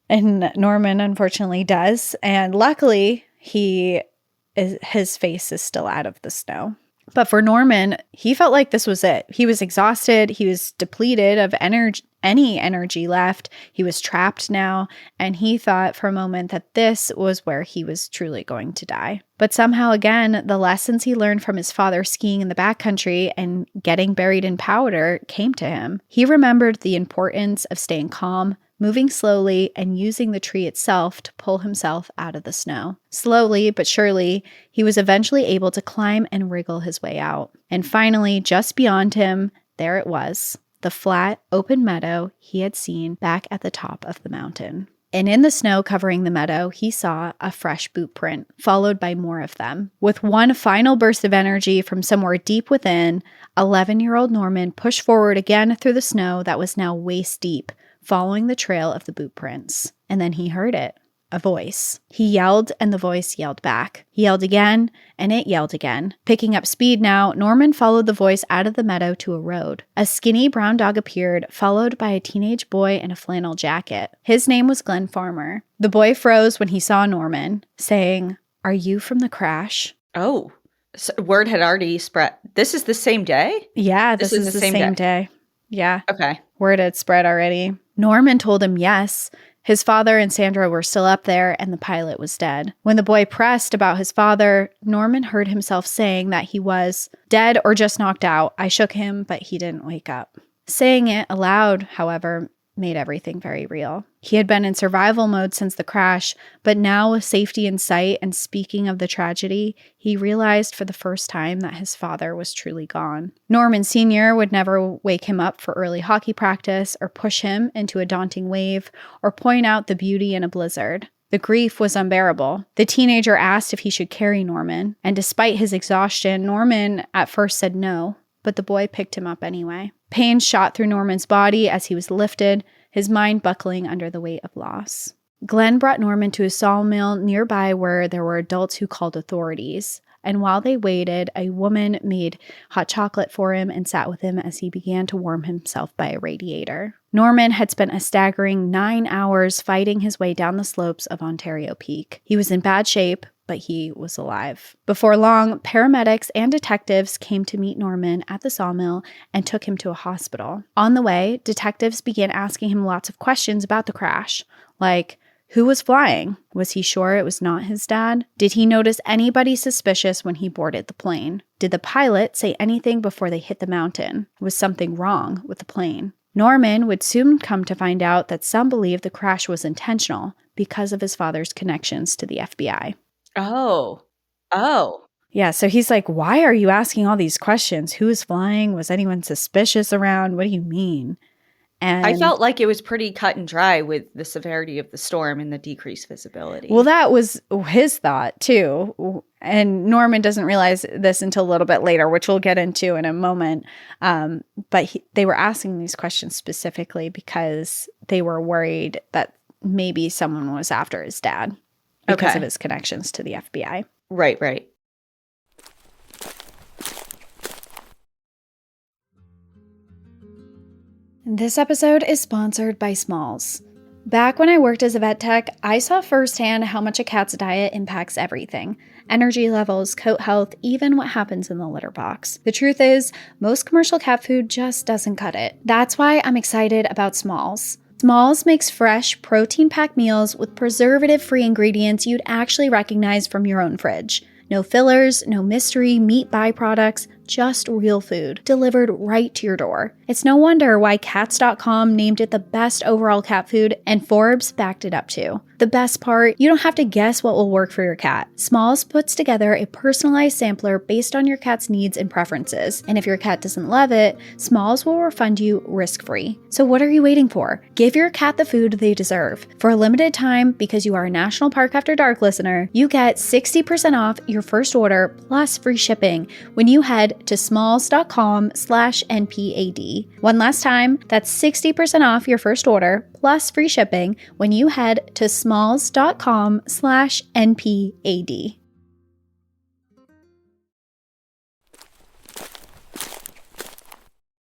And Norman unfortunately does, and luckily his face is still out of the snow. But for Norman, he felt like this was it. He was exhausted. He was depleted of any energy left. He was trapped now. And he thought for a moment that this was where he was truly going to die. But somehow, again, the lessons he learned from his father skiing in the backcountry and getting buried in powder came to him. He remembered the importance of staying calm, moving slowly, and using the tree itself to pull himself out of the snow. Slowly but surely, he was eventually able to climb and wriggle his way out. And finally, just beyond him, there it was, the flat, open meadow he had seen back at the top of the mountain. And in the snow covering the meadow, he saw a fresh boot print, followed by more of them. With one final burst of energy from somewhere deep within, 11-year-old Norman pushed forward again through the snow that was now waist deep, following the trail of the boot prints. And then he heard it. A voice. He yelled, and the voice yelled back. He yelled again, and it yelled again. Picking up speed now, Norman followed the voice out of the meadow to a road. A skinny brown dog appeared, followed by a teenage boy in a flannel jacket. His name was Glenn Farmer. The boy froze when he saw Norman, saying, "Are you from the crash?" Oh, so word had already spread. This is the same day? Yeah, this is the same day. Yeah. Okay. Word had spread already. Norman told him yes. His father and Sandra were still up there, and the pilot was dead. When the boy pressed about his father, Norman heard himself saying that he was dead or just knocked out. I shook him, but he didn't wake up. Saying it aloud, however, made everything very real. He had been in survival mode since the crash, but now with safety in sight and speaking of the tragedy, he realized for the first time that his father was truly gone. Norman Sr. would never wake him up for early hockey practice or push him into a daunting wave or point out the beauty in a blizzard. The grief was unbearable. The teenager asked if he should carry Norman, and despite his exhaustion, Norman at first said no, but the boy picked him up anyway. Pain shot through Norman's body as he was lifted, his mind buckling under the weight of loss. Glenn brought Norman to a sawmill nearby where there were adults who called authorities. And while they waited, a woman made hot chocolate for him and sat with him as he began to warm himself by a radiator. Norman had spent a staggering 9 hours fighting his way down the slopes of Ontario Peak. He was in bad shape, but he was alive. Before long, paramedics and detectives came to meet Norman at the sawmill and took him to a hospital. On the way, detectives began asking him lots of questions about the crash, like, Who was flying? Was he sure it was not his dad? Did he notice anybody suspicious when he boarded the plane? Did the pilot say anything before they hit the mountain? Was something wrong with the plane? Norman would soon come to find out that some believe the crash was intentional because of his father's connections to the FBI. Oh. Oh. Yeah, so he's like, why are you asking all these questions? Who is flying? Was anyone suspicious around? What do you mean? And I felt like it was pretty cut and dry with the severity of the storm and the decreased visibility. well, that was his thought too. And Norman doesn't realize this until a little bit later, which we'll get into in a moment. But they were asking these questions specifically because they were worried that maybe someone was after his dad because of his connections to the FBI. Right, right. This episode is sponsored by Smalls. Back when I worked as a vet tech, I saw firsthand how much a cat's diet impacts everything. Energy levels, coat health, even what happens in the litter box. The truth is, most commercial cat food just doesn't cut it. That's why I'm excited about Smalls. Smalls makes fresh, protein-packed meals with preservative-free ingredients you'd actually recognize from your own fridge. No fillers, no mystery meat byproducts, just real food delivered right to your door. It's no wonder why Cats.com named it the best overall cat food and Forbes backed it up too. The best part, you don't have to guess what will work for your cat. Smalls puts together a personalized sampler based on your cat's needs and preferences. And if your cat doesn't love it, Smalls will refund you risk-free. So what are you waiting for? Give your cat the food they deserve. For a limited time, because you are a National Park After Dark listener, you get 60% off your first order plus free shipping when you head to smalls.com/NPAD. One last time, that's 60% off your first order plus free shipping when you head to smalls.com/NPAD.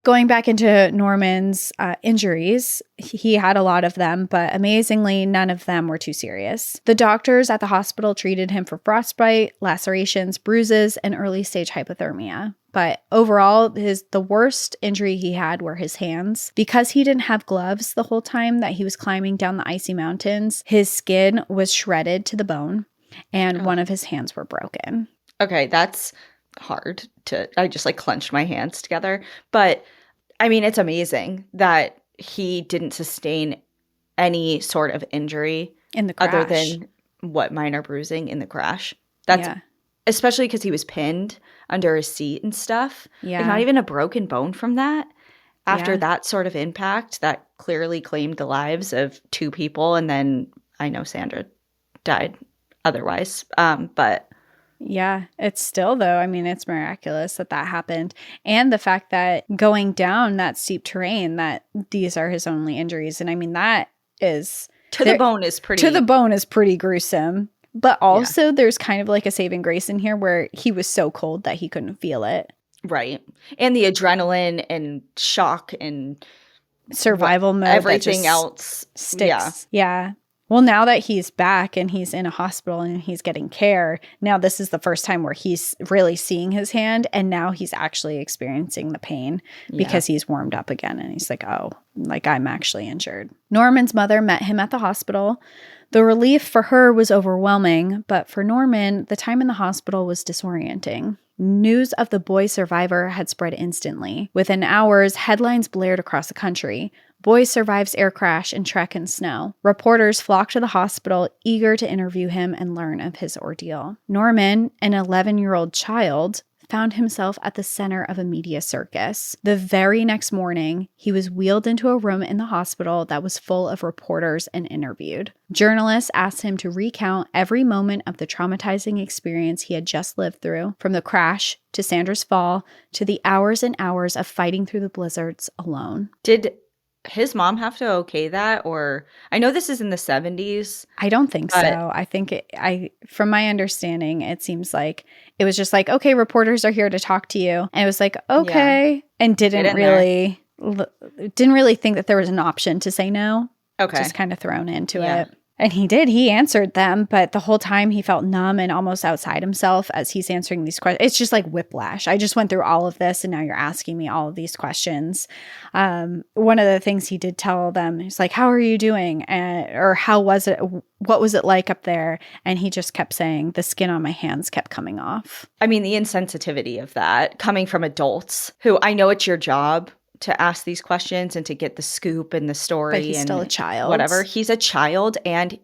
Going back into Norman's injuries, he had a lot of them, but amazingly, none of them were too serious. The doctors at the hospital treated him for frostbite, lacerations, bruises, and early-stage hypothermia. But overall, the worst injury he had were his hands. Because he didn't have gloves the whole time that he was climbing down the icy mountains, his skin was shredded to the bone, and one of his hands were broken. Okay, that's hard I just clenched my hands together. But I mean, it's amazing that he didn't sustain any sort of injury In the crash. other than minor bruising in the crash. That's especially because he was pinned under his seat and stuff. Yeah. Not even a broken bone from that. After that sort of impact that clearly claimed the lives of two people, and then I know Sandra died otherwise. But yeah, it's still, though, I mean, it's miraculous that happened. And the fact that going down that steep terrain, that these are his only injuries. And I mean, that is... To the bone is pretty gruesome. But also there's kind of a saving grace in here where he was so cold that he couldn't feel it. Right. And the adrenaline and shock and... survival mode. Everything else sticks. Yeah. Well, now that he's back and he's in a hospital and he's getting care, now this is the first time where he's really seeing his hand, and now he's actually experiencing the pain because he's warmed up again, and he's like, oh, I'm actually injured. Norman's mother met him at the hospital. The relief for her was overwhelming, but for Norman, the time in the hospital was disorienting. News of the boy survivor had spread instantly. Within hours, headlines blared across the country. Boy survives air crash in trek and snow. Reporters flocked to the hospital, eager to interview him and learn of his ordeal. Norman, an 11-year-old child, found himself at the center of a media circus. The very next morning, he was wheeled into a room in the hospital that was full of reporters and interviewed. Journalists asked him to recount every moment of the traumatizing experience he had just lived through, from the crash to Sandra's fall to the hours and hours of fighting through the blizzards alone. Did his mom have to okay that? Or I know this is in the 70s. I don't think so. I think from my understanding, it seems like it was just okay, reporters are here to talk to you. And it was okay. And didn't really think that there was an option to say no. Okay. Just kind of thrown into it. And he did. He answered them, but the whole time he felt numb and almost outside himself as he's answering these questions. It's just like whiplash. I just went through all of this, and now you're asking me all of these questions. One of the things he did tell them, he's like, "How are you doing?" Or "How was it? What was it like up there?" And he just kept saying, "The skin on my hands kept coming off." I mean, the insensitivity of that coming from adults who, I know it's your job to ask these questions and to get the scoop and the story. But he's and still a child. Whatever. He's a child. And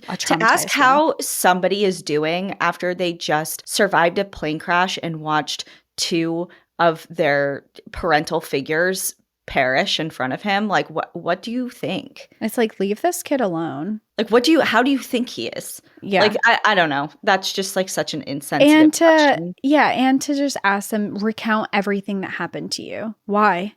to ask how somebody is doing after they just survived a plane crash and watched 2 of their parental figures perish in front of him, like, what do you think? It's like, leave this kid alone. Like, how do you think he is? Yeah. Like, I don't know. That's just like such an insensitive question. Yeah, and to just ask them, recount everything that happened to you. Why?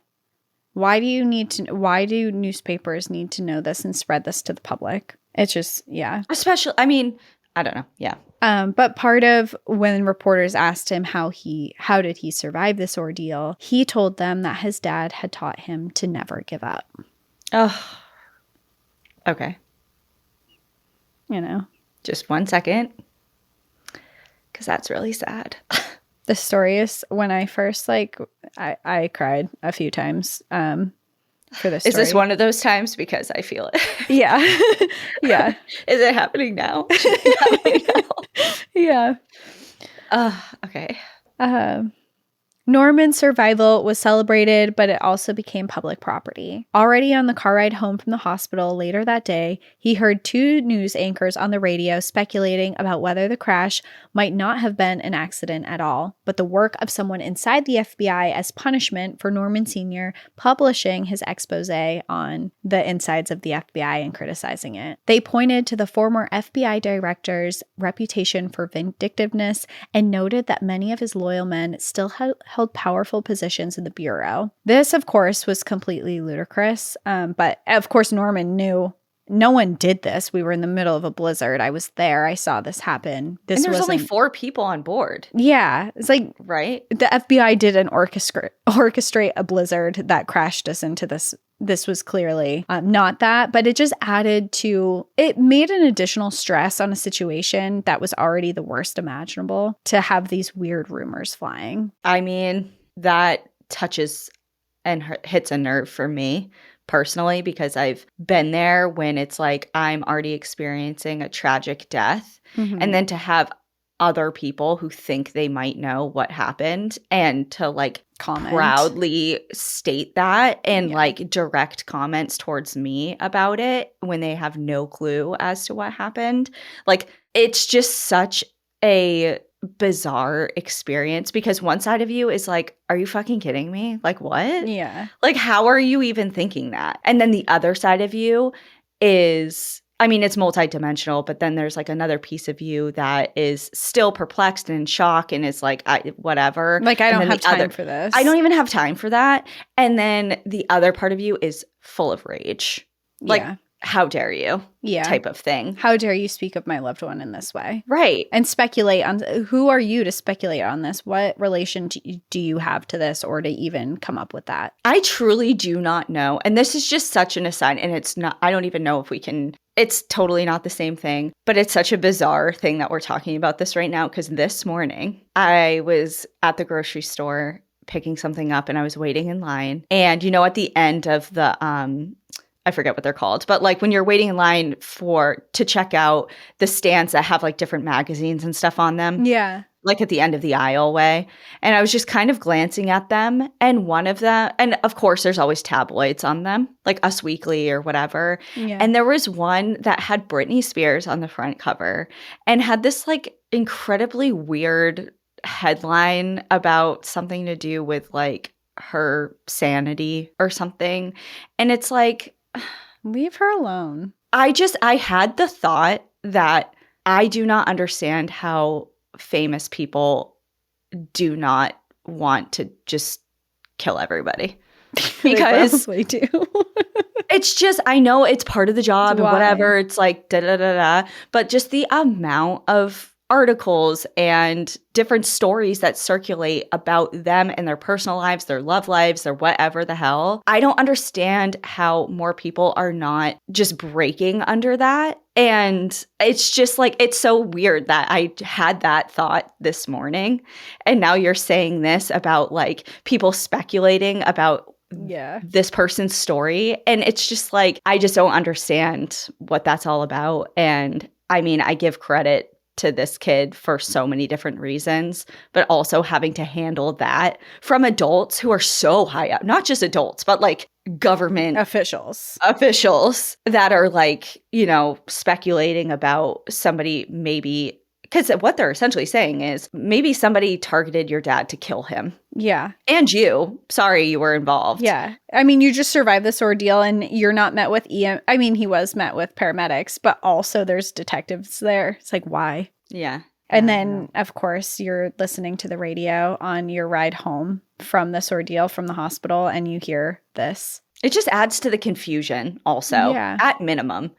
Why do newspapers need to know this and spread this to the public? It's just, yeah. Especially, I mean, I don't know. Yeah. But part of when reporters asked him how did he survive this ordeal, he told them that his dad had taught him to never give up. Oh, okay. You know. Just 1 second. Because that's really sad. The story is when I first, I cried a few times for this story. Is this one of those times? Because I feel it. Yeah. Yeah. Is it happening now? Yeah. Okay. Norman's survival was celebrated, but it also became public property. Already on the car ride home from the hospital later that day, he heard 2 news anchors on the radio speculating about whether the crash might not have been an accident at all, but the work of someone inside the FBI as punishment for Norman Sr. publishing his expose on the insides of the FBI and criticizing it. They pointed to the former FBI director's reputation for vindictiveness and noted that many of his loyal men still held powerful positions in the Bureau. This, of course, was completely ludicrous, but of course Norman knew no one did this. We were in the middle of a blizzard. I was there. I saw this happen. And there's only 4 people on board. Yeah. It's like, right? The FBI didn't orchestrate a blizzard that crashed us into this. This was clearly not that, but it just it made an additional stress on a situation that was already the worst imaginable to have these weird rumors flying. I mean, that touches and hits a nerve for me personally, because I've been there when it's like I'm already experiencing a tragic death. Mm-hmm. And then to have other people who think they might know what happened and to like proudly state that and like direct comments towards me about it when they have no clue as to what happened. Like, it's just such a bizarre experience because one side of you is like, are you fucking kidding me? Like, what? Yeah. Like, how are you even thinking that? And then the other side of you is, I mean, it's multidimensional, but then there's like another piece of you that is still perplexed and in shock and is like, whatever. Like, I don't have time for this. I don't even have time for that. And then the other part of you is full of rage. Like, how dare you? Yeah. Type of thing. How dare you speak of my loved one in this way? Right. And speculate on, who are you to speculate on this? What relation do you have to this, or to even come up with that? I truly do not know. And this is just such an aside, and it's not, I don't even know if we can, it's totally not the same thing, but it's such a bizarre thing that we're talking about this right now, because this morning I was at the grocery store picking something up and I was waiting in line. And, you know, at the end of the, I forget what they're called, but like when you're waiting in line to check out the stands that have like different magazines and stuff on them. Yeah. Like at the end of the aisle way. And I was just kind of glancing at them, and one of them, and of course there's always tabloids on them, like Us Weekly or whatever. Yeah. And there was one that had Britney Spears on the front cover and had this like incredibly weird headline about something to do with like her sanity or something. And it's like, leave her alone. I had the thought that I do not understand how famous people do not want to just kill everybody. Because they do. It's just, I know it's part of the job and whatever. It's like da-da-da-da. But just the amount of articles and different stories that circulate about them and their personal lives, their love lives, their whatever the hell. I don't understand how more people are not just breaking under that And it's just like, it's so weird that I had that thought this morning. And now you're saying this about like people speculating about this person's story. And it's just like, I just don't understand what that's all about. And I mean, I give credit to this kid for so many different reasons, but also having to handle that from adults who are so high up, not just adults, but like government officials that are like, you know, speculating about somebody maybe, because what they're essentially saying is maybe somebody targeted your dad to kill him. Yeah. And you. Sorry you were involved. Yeah. I mean, you just survived this ordeal and you're not met with I mean, he was met with paramedics, but also there's detectives there. It's like, why? Yeah. And then, of course, you're listening to the radio on your ride home from this ordeal from the hospital and you hear this. It just adds to the confusion also. Yeah. At minimum,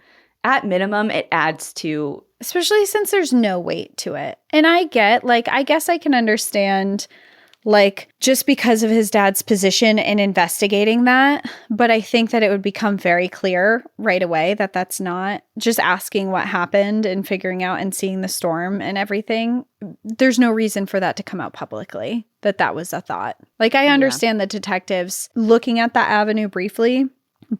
it adds to... Especially since there's no weight to it. And I guess I can understand, like, just because of his dad's position in investigating that. But I think that it would become very clear right away that that's not just asking what happened and figuring out and seeing the storm and everything. There's no reason for that to come out publicly, that was a thought. Like, I understand the detectives looking at that avenue briefly,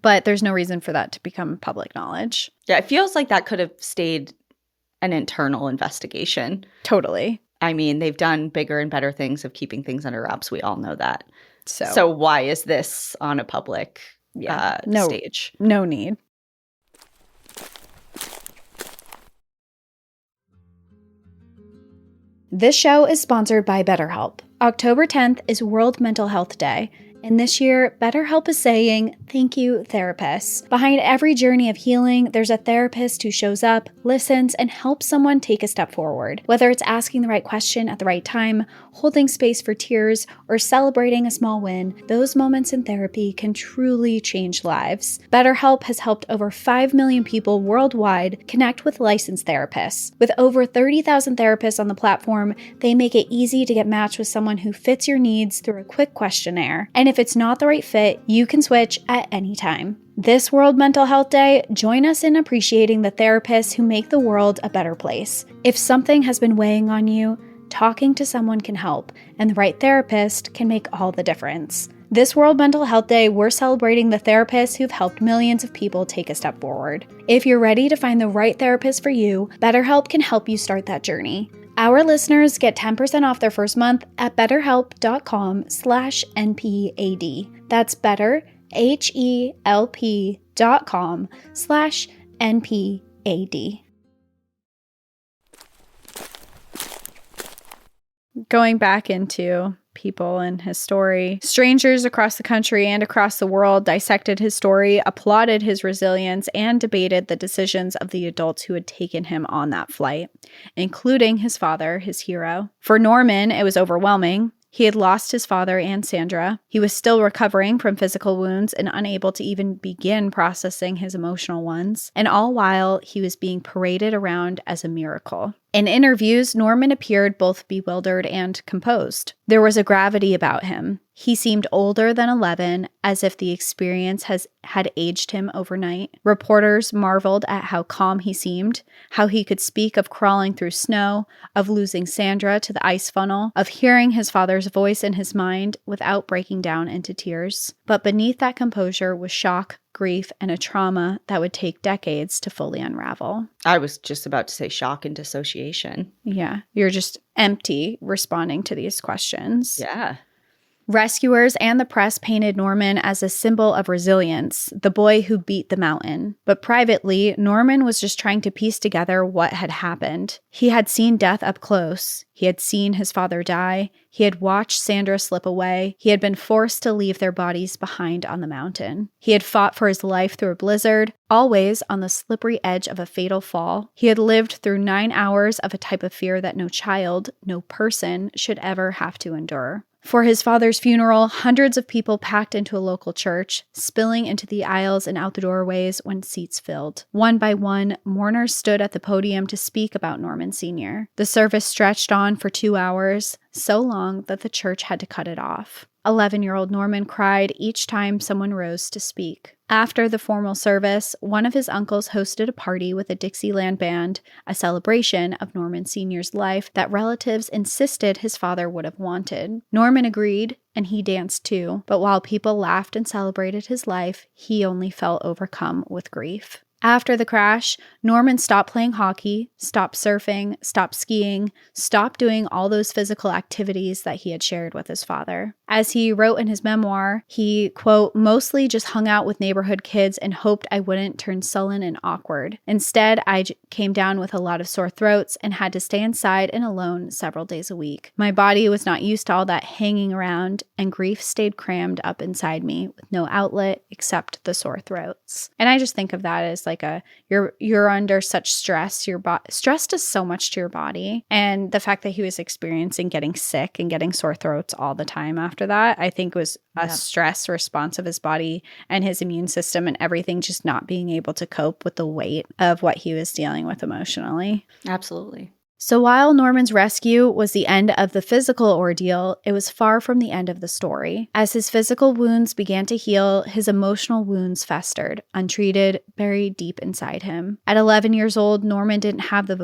but there's no reason for that to become public knowledge. Yeah, it feels like that could have stayed an internal investigation. Totally. I mean, they've done bigger and better things of keeping things under wraps. We all know that. So why is this on a public stage? No need. This show is sponsored by BetterHelp. October 10th is World Mental Health Day. And this year, BetterHelp is saying, thank you, therapists. Behind every journey of healing, there's a therapist who shows up, listens, and helps someone take a step forward. Whether it's asking the right question at the right time, holding space for tears, or celebrating a small win, those moments in therapy can truly change lives. BetterHelp has helped over 5 million people worldwide connect with licensed therapists. With over 30,000 therapists on the platform, they make it easy to get matched with someone who fits your needs through a quick questionnaire. And if it's not the right fit, you can switch at any time. This World Mental Health Day, join us in appreciating the therapists who make the world a better place. If something has been weighing on you, talking to someone can help, and the right therapist can make all the difference. This World Mental Health Day, we're celebrating the therapists who've helped millions of people take a step forward. If you're ready to find the right therapist for you, BetterHelp can help you start that journey. Our listeners get 10% off their first month at betterhelp.com/NPAD. That's better, HELP.com/NPAD. Going back into people and his story, strangers across the country and across the world dissected his story, applauded his resilience, and debated the decisions of the adults who had taken him on that flight, including his father, his hero. For Norman, it was overwhelming. He had lost his father and Sandra. He was still recovering from physical wounds and unable to even begin processing his emotional ones. And all while, he was being paraded around as a miracle. In interviews, Norman appeared both bewildered and composed. There was a gravity about him. He seemed older than 11, as if the experience had aged him overnight. Reporters marveled at how calm he seemed, how he could speak of crawling through snow, of losing Sandra to the ice funnel, of hearing his father's voice in his mind without breaking down into tears. But beneath that composure was shock, grief, and a trauma that would take decades to fully unravel. I was just about to say shock and dissociation. Yeah, you're just empty responding to these questions. Yeah. Rescuers and the press painted Norman as a symbol of resilience, the boy who beat the mountain. But privately, Norman was just trying to piece together what had happened. He had seen death up close. He had seen his father die. He had watched Sandra slip away. He had been forced to leave their bodies behind on the mountain. He had fought for his life through a blizzard, always on the slippery edge of a fatal fall. He had lived through 9 hours of a type of fear that no child, no person, should ever have to endure. For his father's funeral, hundreds of people packed into a local church, spilling into the aisles and out the doorways when seats filled. One by one, mourners stood at the podium to speak about Norman Sr. The service stretched on for 2 hours, so long that the church had to cut it off. 11-year-old Norman cried each time someone rose to speak. After the formal service, one of his uncles hosted a party with a Dixieland band, a celebration of Norman Sr.'s life that relatives insisted his father would have wanted. Norman agreed, and he danced too, but while people laughed and celebrated his life, he only felt overcome with grief. After the crash, Norman stopped playing hockey, stopped surfing, stopped skiing, stopped doing all those physical activities that he had shared with his father. As he wrote in his memoir, he, quote, mostly just hung out with neighborhood kids and hoped I wouldn't turn sullen and awkward. Instead, I came down with a lot of sore throats and had to stay inside and alone several days a week. My body was not used to all that hanging around, and grief stayed crammed up inside me with no outlet except the sore throats. And I just think of that as like you're under such stress. Stress does so much to your body, and the fact that he was experiencing getting sick and getting sore throats all the time after that, I think was a stress response of his body and his immune system and everything just not being able to cope with the weight of what he was dealing with emotionally. Absolutely. So while Norman's rescue was the end of the physical ordeal, it was far from the end of the story. As his physical wounds began to heal, his emotional wounds festered, untreated, buried deep inside him. At 11 years old, Norman didn't have the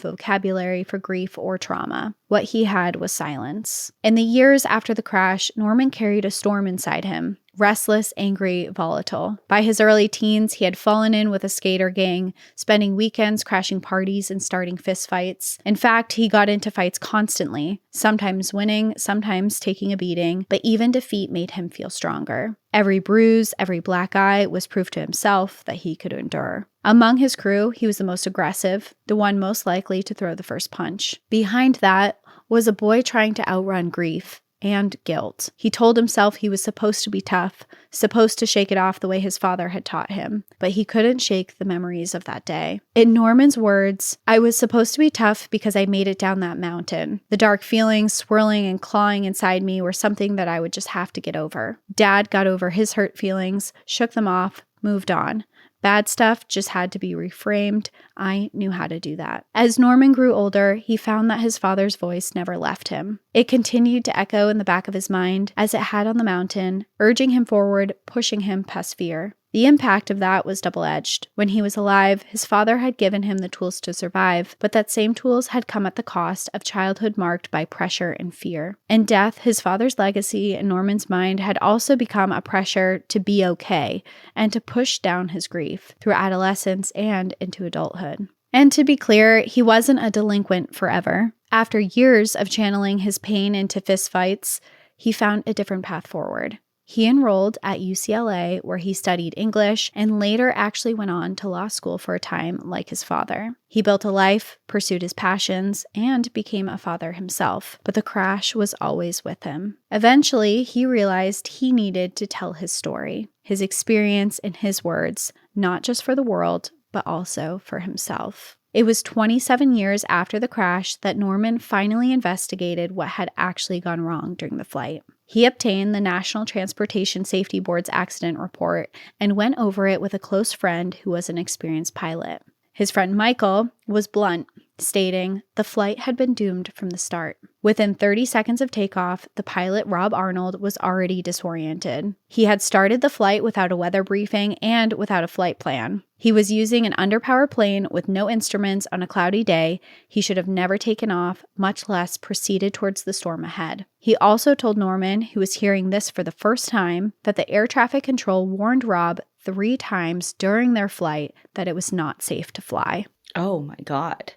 vocabulary for grief or trauma. What he had was silence. In the years after the crash, Norman carried a storm inside him. Restless, angry, volatile. By his early teens, he had fallen in with a skater gang, spending weekends crashing parties and starting fistfights. In fact, he got into fights constantly, sometimes winning, sometimes taking a beating, but even defeat made him feel stronger. Every bruise, every black eye was proof to himself that he could endure. Among his crew, he was the most aggressive, the one most likely to throw the first punch. Behind that was a boy trying to outrun grief and guilt. He told himself he was supposed to be tough, supposed to shake it off the way his father had taught him, but he couldn't shake the memories of that day. In Norman's words, I was supposed to be tough because I made it down that mountain. The dark feelings swirling and clawing inside me were something that I would just have to get over. Dad got over his hurt feelings, shook them off, moved on. Bad stuff just had to be reframed. I knew how to do that. As Norman grew older, he found that his father's voice never left him. It continued to echo in the back of his mind, as it had on the mountain, urging him forward, pushing him past fear. The impact of that was double-edged. When he was alive, his father had given him the tools to survive, but that same tools had come at the cost of childhood marked by pressure and fear. In death, his father's legacy in Norman's mind had also become a pressure to be okay and to push down his grief through adolescence and into adulthood. And to be clear, he wasn't a delinquent forever. After years of channeling his pain into fistfights, he found a different path forward. He enrolled at UCLA, where he studied English and later actually went on to law school for a time like his father. He built a life, pursued his passions, and became a father himself, but the crash was always with him. Eventually, he realized he needed to tell his story, his experience in his words, not just for the world, but also for himself. It was 27 years after the crash that Norman finally investigated what had actually gone wrong during the flight. He obtained the National Transportation Safety Board's accident report and went over it with a close friend who was an experienced pilot. His friend Michael was blunt, stating the flight had been doomed from the start. Within 30 seconds of takeoff, the pilot, Rob Arnold, was already disoriented. He had started the flight without a weather briefing and without a flight plan. He was using an underpowered plane with no instruments on a cloudy day. He should have never taken off, much less proceeded towards the storm ahead. He also told Norman, who was hearing this for the first time, that the air traffic control warned Rob 3 times during their flight that it was not safe to fly. Oh my God.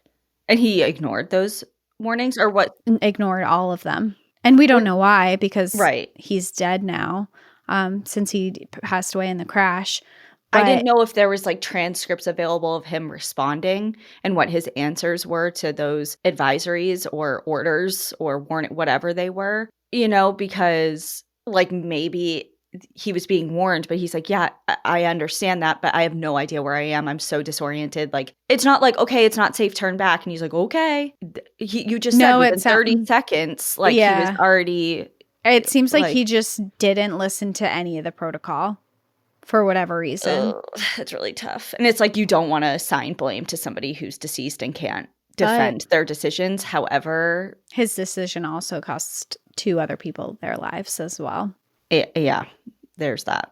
And he ignored those warnings, or what? Ignored all of them. And we don't know why, because Right. he's dead now, since he passed away in the crash. I didn't know if there was like transcripts available of him responding and what his answers were to those advisories or orders or warning, whatever they were, because like maybe he was being warned, but he's like, yeah, I understand that, but I have no idea where I am. I'm so disoriented. Like, it's not like, okay, it's not safe, turn back. And he's like, okay. You just said within 30 seconds, like he was already. It seems like he just didn't listen to any of the protocol for whatever reason. That's really tough. And it's like, you don't want to assign blame to somebody who's deceased and can't defend their decisions. However, his decision also cost 2 other people their lives as well. Yeah, there's that.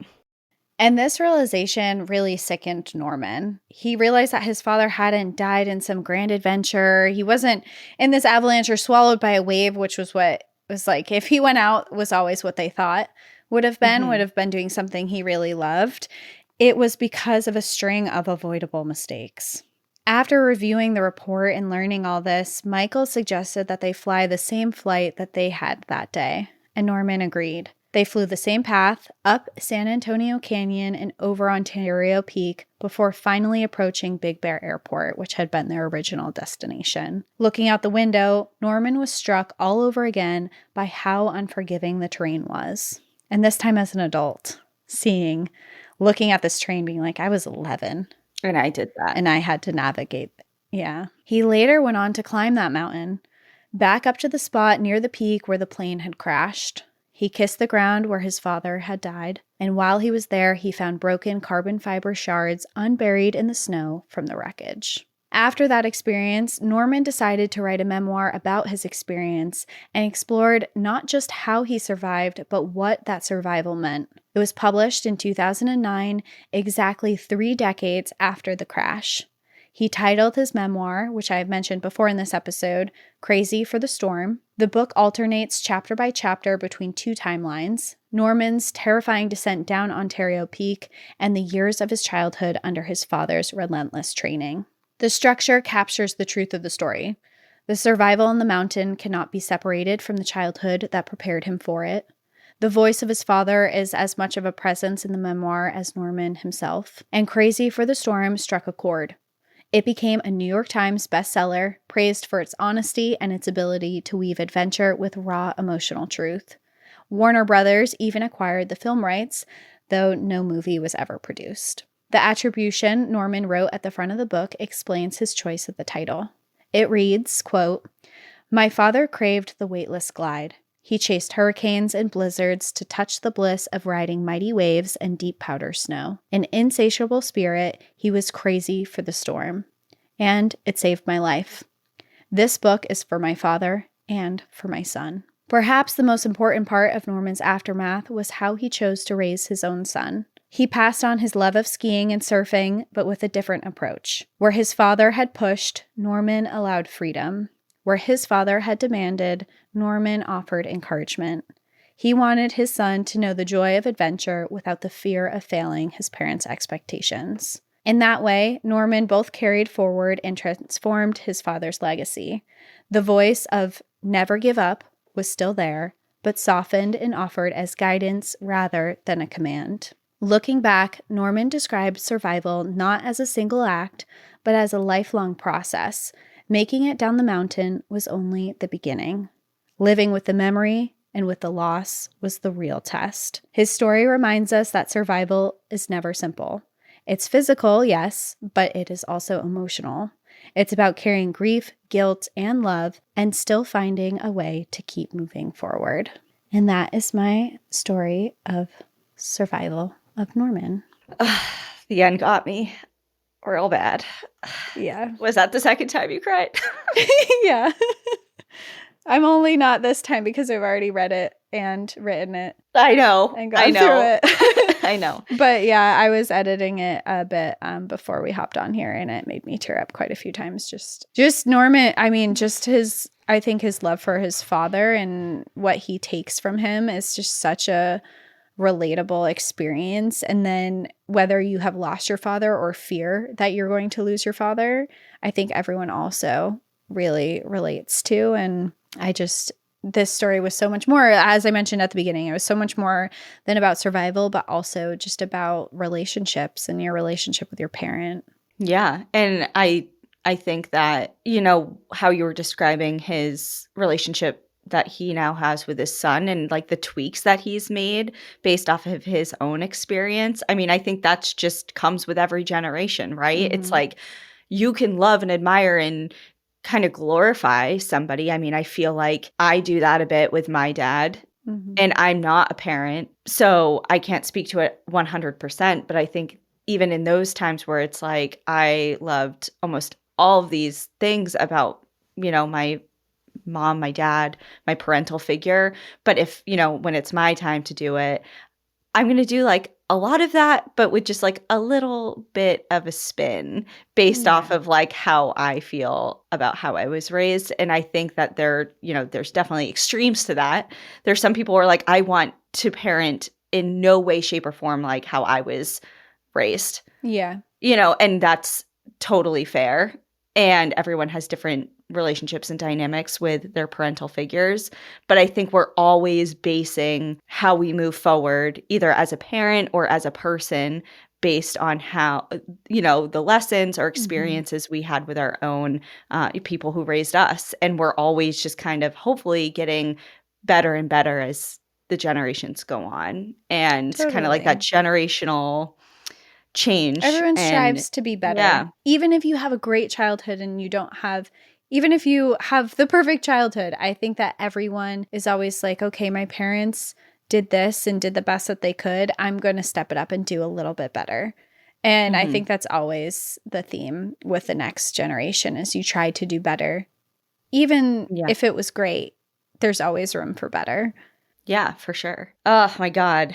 And this realization really sickened Norman. He realized that his father hadn't died in some grand adventure. He wasn't in this avalanche or swallowed by a wave, which was what was like, if he went out, was always what they thought would have been doing something he really loved. It was because of a string of avoidable mistakes. After reviewing the report and learning all this, Michael suggested that they fly the same flight that they had that day, and Norman agreed. They flew the same path, up San Antonio Canyon and over Ontario Peak, before finally approaching Big Bear Airport, which had been their original destination. Looking out the window, Norman was struck all over again by how unforgiving the terrain was. And this time as an adult, looking at this terrain, being like, I was 11. And I did that. And I had to navigate. Yeah. He later went on to climb that mountain, back up to the spot near the peak where the plane had crashed. He kissed the ground where his father had died, and while he was there, he found broken carbon fiber shards unburied in the snow from the wreckage. After that experience, Norman decided to write a memoir about his experience and explored not just how he survived, but what that survival meant. It was published in 2009, exactly 3 decades after the crash. He titled his memoir, which I have mentioned before in this episode, Crazy for the Storm. The book alternates chapter by chapter between 2 timelines, Norman's terrifying descent down Ontario Peak and the years of his childhood under his father's relentless training. The structure captures the truth of the story. The survival on the mountain cannot be separated from the childhood that prepared him for it. The voice of his father is as much of a presence in the memoir as Norman himself, and Crazy for the Storm struck a chord. It became a New York Times bestseller, praised for its honesty and its ability to weave adventure with raw emotional truth. Warner Brothers even acquired the film rights, though no movie was ever produced. The attribution Norman wrote at the front of the book explains his choice of the title. It reads, quote, "My father craved the weightless glide. He chased hurricanes and blizzards to touch the bliss of riding mighty waves and deep powder snow. An insatiable spirit, he was crazy for the storm. And it saved my life. This book is for my father and for my son." Perhaps the most important part of Norman's aftermath was how he chose to raise his own son. He passed on his love of skiing and surfing, but with a different approach. Where his father had pushed, Norman allowed freedom. Where his father had demanded, Norman offered encouragement. He wanted his son to know the joy of adventure without the fear of failing his parents' expectations. In that way, Norman both carried forward and transformed his father's legacy. The voice of never give up was still there, but softened and offered as guidance rather than a command. Looking back, Norman described survival not as a single act, but as a lifelong process. Making it down the mountain was only the beginning. Living with the memory and with the loss was the real test. His story reminds us that survival is never simple. It's physical, yes, but it is also emotional. It's about carrying grief, guilt, and love, and still finding a way to keep moving forward. And that is my story of survival of Norman. The end got me real bad. Yeah. Was that the second time you cried? Yeah. I'm only not this time because I've already read it and written it. I know. And gone through it. I know. But yeah, I was editing it a bit before we hopped on here, and it made me tear up quite a few times. Just Norman, I mean, I think his love for his father and what he takes from him is just such a relatable experience. And then whether you have lost your father or fear that you're going to lose your father, I think everyone also really relates to. And this story was so much more, as I mentioned at the beginning, it was so much more than about survival, but also just about relationships and your relationship with your parent. Yeah. And I think that, how you were describing his relationship that he now has with his son and like the tweaks that he's made based off of his own experience. I mean, I think that's just comes with every generation, right? Mm-hmm. It's like you can love and admire and kind of glorify somebody. I mean, I feel like I do that a bit with my dad, mm-hmm. and I'm not a parent, so I can't speak to it 100%. But I think even in those times where it's like I loved almost all of these things about, my mom, my dad, my parental figure. But if, when it's my time to do it, I'm going to do like a lot of that, but with just like a little bit of a spin based off of like how I feel about how I was raised. And I think that there's definitely extremes to that. There's some people who are like, I want to parent in no way, shape, or form like how I was raised. Yeah. And that's totally fair. And everyone has different relationships and dynamics with their parental figures. But I think we're always basing how we move forward, either as a parent or as a person, based on how, the lessons or experiences we had with our own people who raised us. And we're always just kind of hopefully getting better and better as the generations go on. And kind of like that generational change. Everyone strives to be better. Yeah. Even if you have a great childhood and even if you have the perfect childhood, I think that everyone is always like, okay, my parents did this and did the best that they could. I'm going to step it up and do a little bit better. And I think that's always the theme with the next generation is you try to do better. Even if it was great, there's always room for better. Yeah, for sure. Oh my God.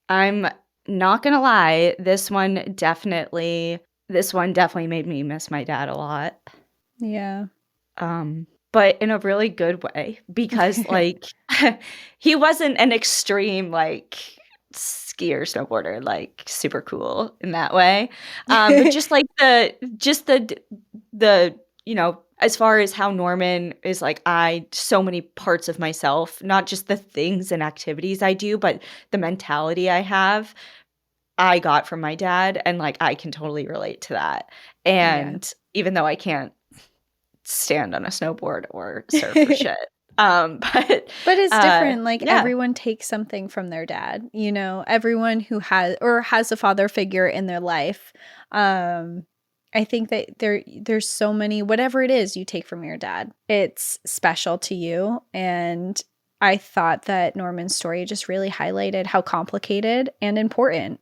I'm not gonna lie, this one definitely made me miss my dad a lot. Yeah. But in a really good way because like he wasn't an extreme like skier, snowboarder, like super cool in that way. But just like the as far as how Norman is like so many parts of myself, not just the things and activities I do, but the mentality I have, I got from my dad. And like, I can totally relate to that. And even though I can't stand on a snowboard or surf or shit. But it's different. Like everyone takes something from their dad, everyone who has a father figure in their life. I think that there's so many, whatever it is you take from your dad, it's special to you. And I thought that Norman's story just really highlighted how complicated and important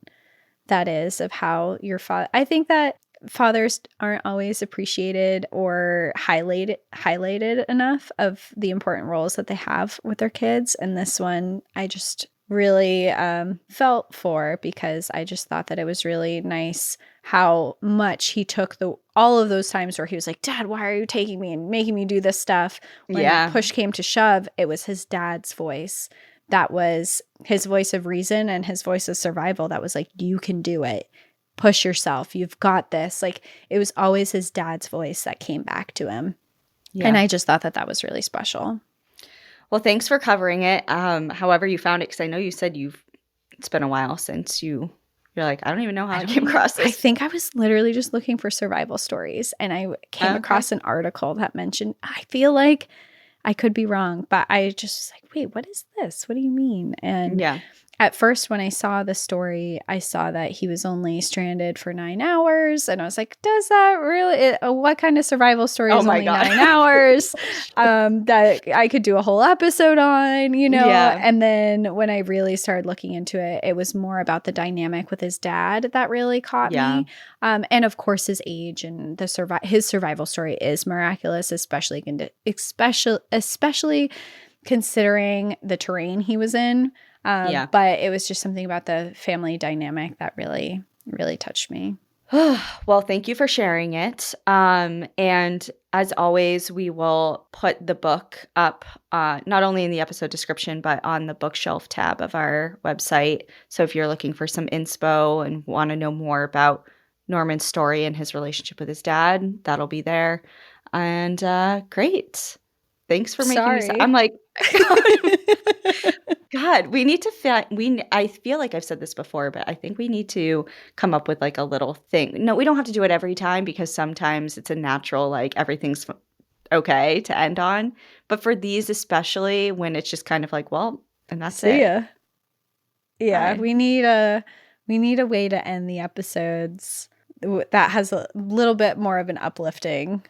that is of how your father, I think that fathers aren't always appreciated or highlighted enough of the important roles that they have with their kids. And this one, I just really felt for because I just thought that it was really nice how much he took all of those times where he was like, Dad, why are you taking me and making me do this stuff? When push came to shove, it was his dad's voice. That was his voice of reason and his voice of survival. That was like, you can do it. Push yourself. You've got this. Like it was always his dad's voice that came back to him. Yeah. And I just thought that was really special. Well, thanks for covering it. However you found it, because I know you said it's been a while since you're like, I don't even know how I came across this. I think I was literally just looking for survival stories and I came across an article that mentioned, I feel like I could be wrong, but I just was like, wait, what is this? What do you mean? And at first, when I saw the story, I saw that he was only stranded for 9 hours. And I was like, does that really, what kind of survival story is only 9 hours that I could do a whole episode on, Yeah. And then when I really started looking into it, it was more about the dynamic with his dad that really caught me. And of course, his age and his survival story is miraculous, especially considering the terrain he was in. But it was just something about the family dynamic that really, really touched me. Well, thank you for sharing it. And as always, we will put the book up not only in the episode description, but on the bookshelf tab of our website. So if you're looking for some inspo and want to know more about Norman's story and his relationship with his dad, that'll be there. And great. Thanks for making me. I'm like, God, we need to I feel like I've said this before, but I think we need to come up with like a little thing. No, we don't have to do it every time because sometimes it's a natural, like everything's okay to end on. But for these, especially when it's just kind of like, well, and that's it. Yeah. We need a way to end the episodes that has a little bit more of an uplifting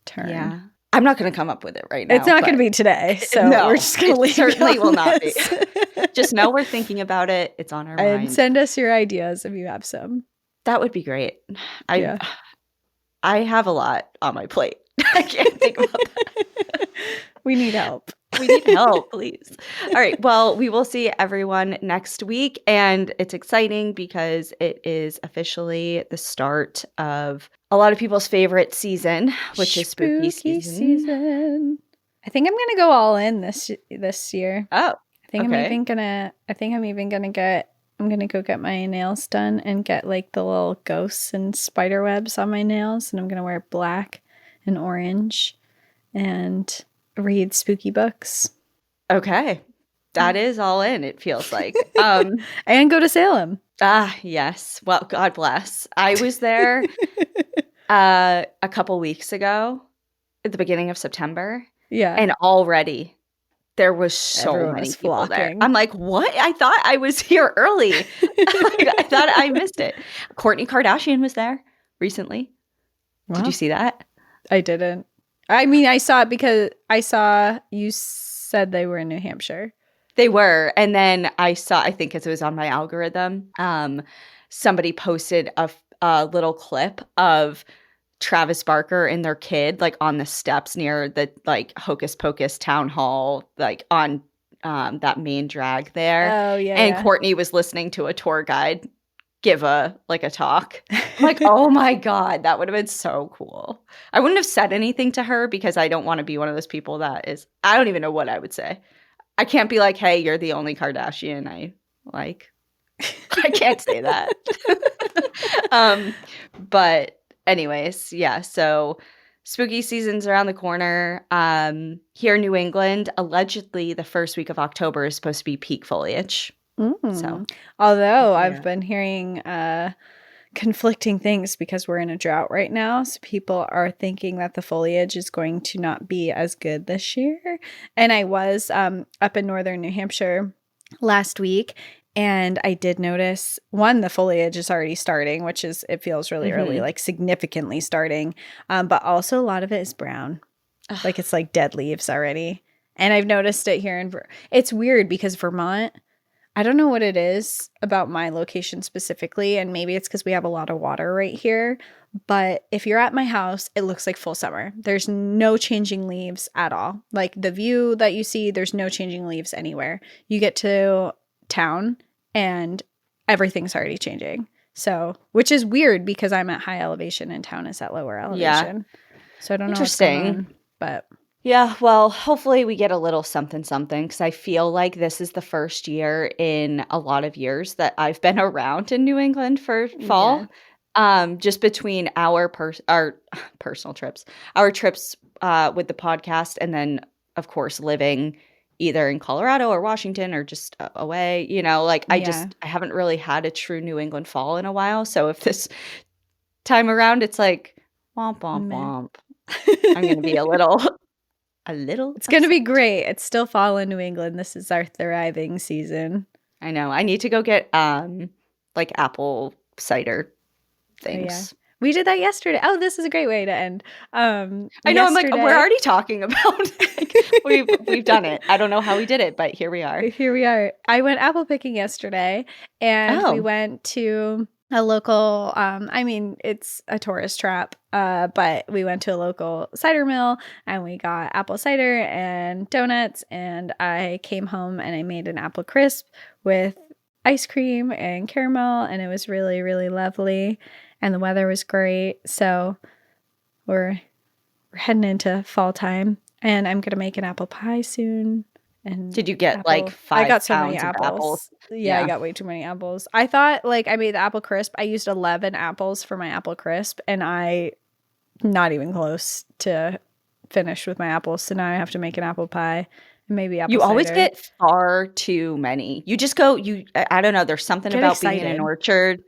turn. Yeah. I'm not going to come up with it right now. It's not going to be today, so we're just going to leave it. Certainly will not be. Just know we're thinking about it. It's on our mind. And send us your ideas if you have some. That would be great. I I have a lot on my plate. I can't think about that. We need help. We need help, please. All right. Well, we will see everyone next week. And it's exciting because it is officially the start of a lot of people's favorite season, which is spooky season. I think I'm gonna go all in this year. Oh, I'm gonna go get my nails done and get like the little ghosts and spider webs on my nails, and I'm gonna wear black and orange and read spooky books. Okay. That is all in, it feels like. And go to Salem. Ah, yes. Well, God bless. I was there a couple weeks ago at the beginning of September. Yeah. And already there was so many people there. I'm like, what? I thought I was here early. I thought I missed it. Kourtney Kardashian was there recently. Wow. Did you see that? I didn't. I mean, I saw it because I saw you said they were in New Hampshire. They were. And then I think because it was on my algorithm, somebody posted a little clip of Travis Barker and their kid like on the steps near the like Hocus Pocus town hall, like on that main drag there. Oh, yeah. And Kourtney was listening to a tour guide give a talk. I'm like, oh my God, that would have been so cool. I wouldn't have said anything to her because I don't want to be one of those people that is, I don't even know what I would say. I can't be like, hey, you're the only Kardashian I like. I can't say that. But anyways, yeah, so spooky season's around the corner. Here in New England, allegedly the first week of October is supposed to be peak foliage. So, although I've been hearing conflicting things because we're in a drought right now, so people are thinking that the foliage is going to not be as good this year. And I was up in northern New Hampshire last week, and I did notice the foliage is already starting, which is, it feels really early, like significantly starting, but also a lot of it is brown. Like it's like dead leaves already. And I've noticed it here it's weird because Vermont, I don't know what it is about my location specifically, and maybe it's because we have a lot of water right here, but if you're at my house, it looks like full summer. There's no changing leaves at all. Like the view that you see, there's no changing leaves anywhere. You get to town and everything's already changing. So, which is weird because I'm at high elevation and town is at lower elevation. Yeah. So I don't know what's going on, but... Yeah, well, hopefully we get a little something because I feel like this is the first year in a lot of years that I've been around in New England for fall. Yeah. Just between our personal trips, our trips with the podcast, and then, of course, living either in Colorado or Washington or just away, like I haven't really had a true New England fall in a while. So if this time around it's like, womp, womp, womp, I'm going to be a little... It's going to be great. It's still fall in New England. This is our thriving season. I know. I need to go get like apple cider things. Oh, yeah. We did that yesterday. Oh, this is a great way to end. I know. Yesterday, I'm like, we're already talking about we've done it. I don't know how we did it, but here we are. I went apple picking yesterday, and we went to a local, it's a tourist trap, but we went to a local cider mill and we got apple cider and donuts, and I came home and I made an apple crisp with ice cream and caramel, and it was really, really lovely, and the weather was great. So we're heading into fall time, and I'm going to make an apple pie soon. And did you get like 5 pounds of apples? Yeah, I got way too many apples. I thought I made the apple crisp. I used 11 apples for my apple crisp, and I not even close to finished with my apples. So now I have to make an apple pie and maybe apple cider. You always get far too many. You just go, I don't know. There's something about being in an orchard.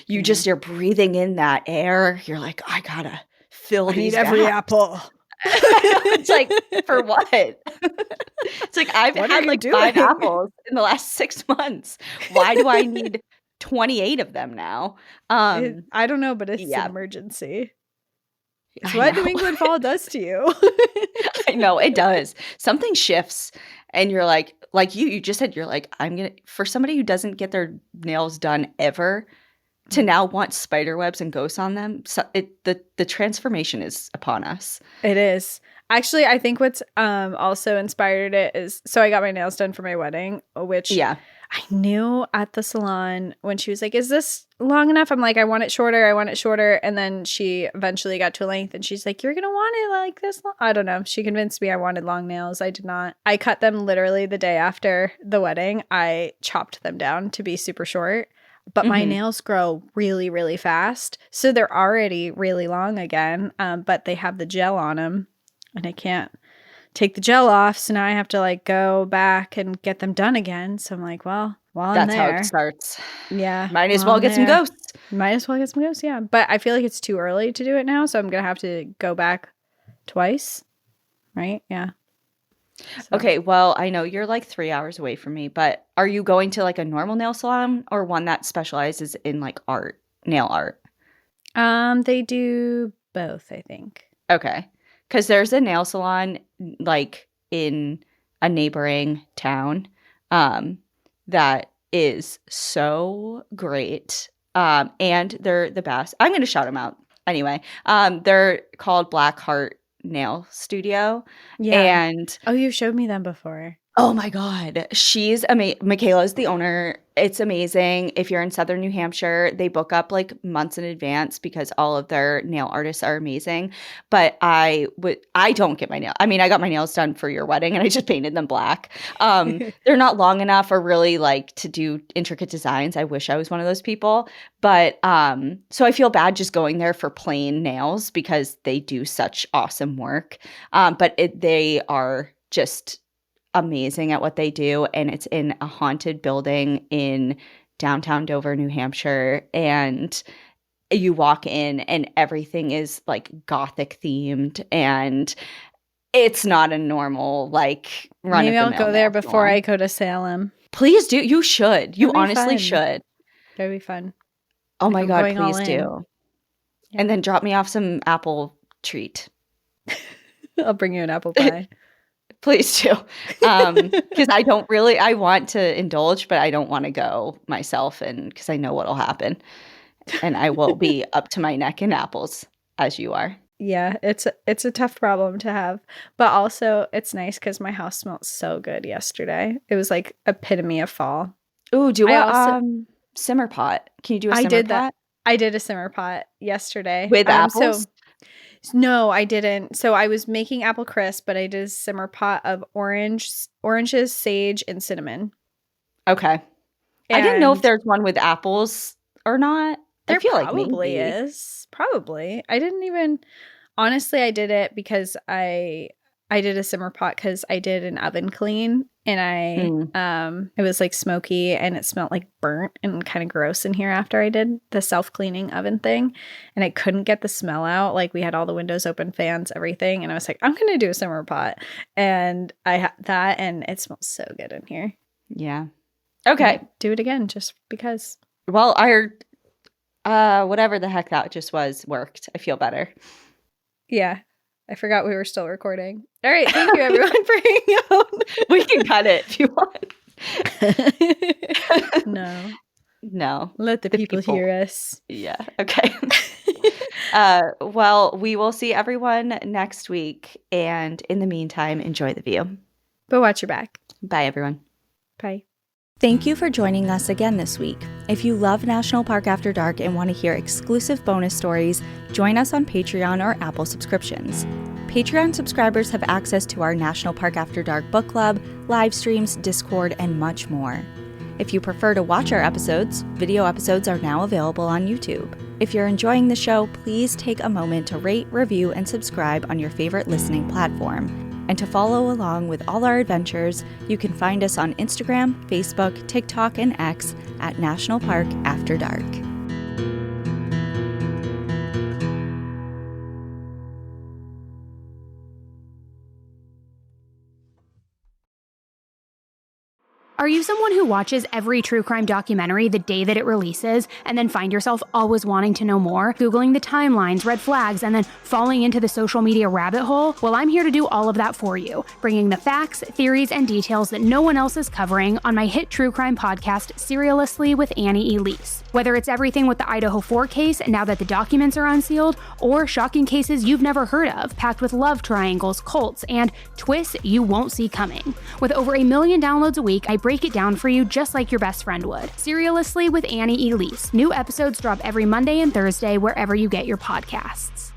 You're breathing in that air. You're like, I gotta fill these gaps. Every apple. It's like, for what? It's like, I've had like 5 apples in the last 6 months. Why do I need 28 of them now? I don't know, but it's an emergency. It's what New England fall does to you. I know, it does. Something shifts, and you're like you just said, you're like, for somebody who doesn't get their nails done ever, to now want spider webs and ghosts on them. So the transformation is upon us. It is. Actually, I think what's also inspired it is, so I got my nails done for my wedding, which I knew at the salon when she was like, is this long enough? I'm like, I want it shorter. I want it shorter. And then she eventually got to a length and she's like, you're going to want it like this long. I don't know. She convinced me I wanted long nails. I did not. I cut them literally the day after the wedding. I chopped them down to be super short. But my nails grow really, really fast. So they're already really long again. But they have the gel on them. And I can't take the gel off. So now I have to like go back and get them done again. So I'm like, well, while I'm there. That's how it starts. Yeah. Might as well get some ghosts. Might as well get some ghosts, yeah. But I feel like it's too early to do it now. So I'm going to have to go back twice. Right? Yeah. So. Okay. Well, I know you're like 3 hours away from me, but are you going to like a normal nail salon or one that specializes in like art, nail art? They do both, I think. Okay. Because there's a nail salon like in a neighboring town that is so great. And they're the best. I'm going to shout them out anyway. They're called Black Heart Nail Studio. Yeah. And you showed me them before. Oh my God. She's amazing. Michaela's the owner. It's amazing. If you're in Southern New Hampshire, they book up like months in advance because all of their nail artists are amazing. But I don't get my nail. I mean, I got my nails done for your wedding and I just painted them black. They're not long enough or really like to do intricate designs. I wish I was one of those people. But so I feel bad just going there for plain nails because they do such awesome work. But they are just amazing at what they do, and it's in a haunted building in downtown Dover, New Hampshire, and you walk in and everything is like gothic themed, and it's not a normal like run. Maybe I'll go there before I go to Salem. Please do. You should. You honestly should. That'd be fun. Oh my God, please do. Yeah. And then drop me off some apple treat. I'll bring you an apple pie. Please do. Because I want to indulge, but I don't want to go myself, and because I know what'll happen. And I will be up to my neck in apples, as you are. Yeah, it's a tough problem to have. But also, it's nice because my house smelled so good yesterday. It was like epitome of fall. Ooh, do a simmer pot. Can you do a simmer pot? I did that. I did a simmer pot yesterday. With apples? No, I didn't. So I was making apple crisp, but I did a simmer pot of oranges, sage, and cinnamon. Okay. I didn't know if there's one with apples or not. There probably is. Probably. I didn't even... Honestly, I did it because I did a simmer pot because I did an oven clean and it was like smoky and it smelled like burnt and kind of gross in here after I did the self-cleaning oven thing, and I couldn't get the smell out. Like we had all the windows open, fans, everything, and I was like, I'm gonna do a simmer pot, and I had that, and it smells so good in here. Yeah. Okay. Do it again just because. Well, whatever the heck that just was worked. I feel better. Yeah. I forgot we were still recording. All right. Thank you, everyone, for hanging out. We can cut it if you want. No. Let the people hear us. Yeah. Okay. Well, we will see everyone next week. And in the meantime, enjoy the view. But watch your back. Bye, everyone. Bye. Thank you for joining us again this week. If you love National Park After Dark and want to hear exclusive bonus stories, join us on Patreon or Apple subscriptions. Patreon subscribers have access to our National Park After Dark book club, live streams, Discord, and much more. If you prefer to watch our episodes, video episodes are now available on YouTube. If you're enjoying the show, please take a moment to rate, review, and subscribe on your favorite listening platform. And to follow along with all our adventures, you can find us on Instagram, Facebook, TikTok, and X at National Park After Dark. Are you someone who watches every true crime documentary the day that it releases and then find yourself always wanting to know more, Googling the timelines, red flags, and then falling into the social media rabbit hole? Well, I'm here to do all of that for you, bringing the facts, theories, and details that no one else is covering on my hit true crime podcast, Serialously with Annie Elise. Whether it's everything with the Idaho 4 case now that the documents are unsealed, or shocking cases you've never heard of, packed with love triangles, cults, and twists you won't see coming. With over 1 million downloads a week, I break it down for you just like your best friend would. Serialously with Annie Elise. New episodes drop every Monday and Thursday wherever you get your podcasts.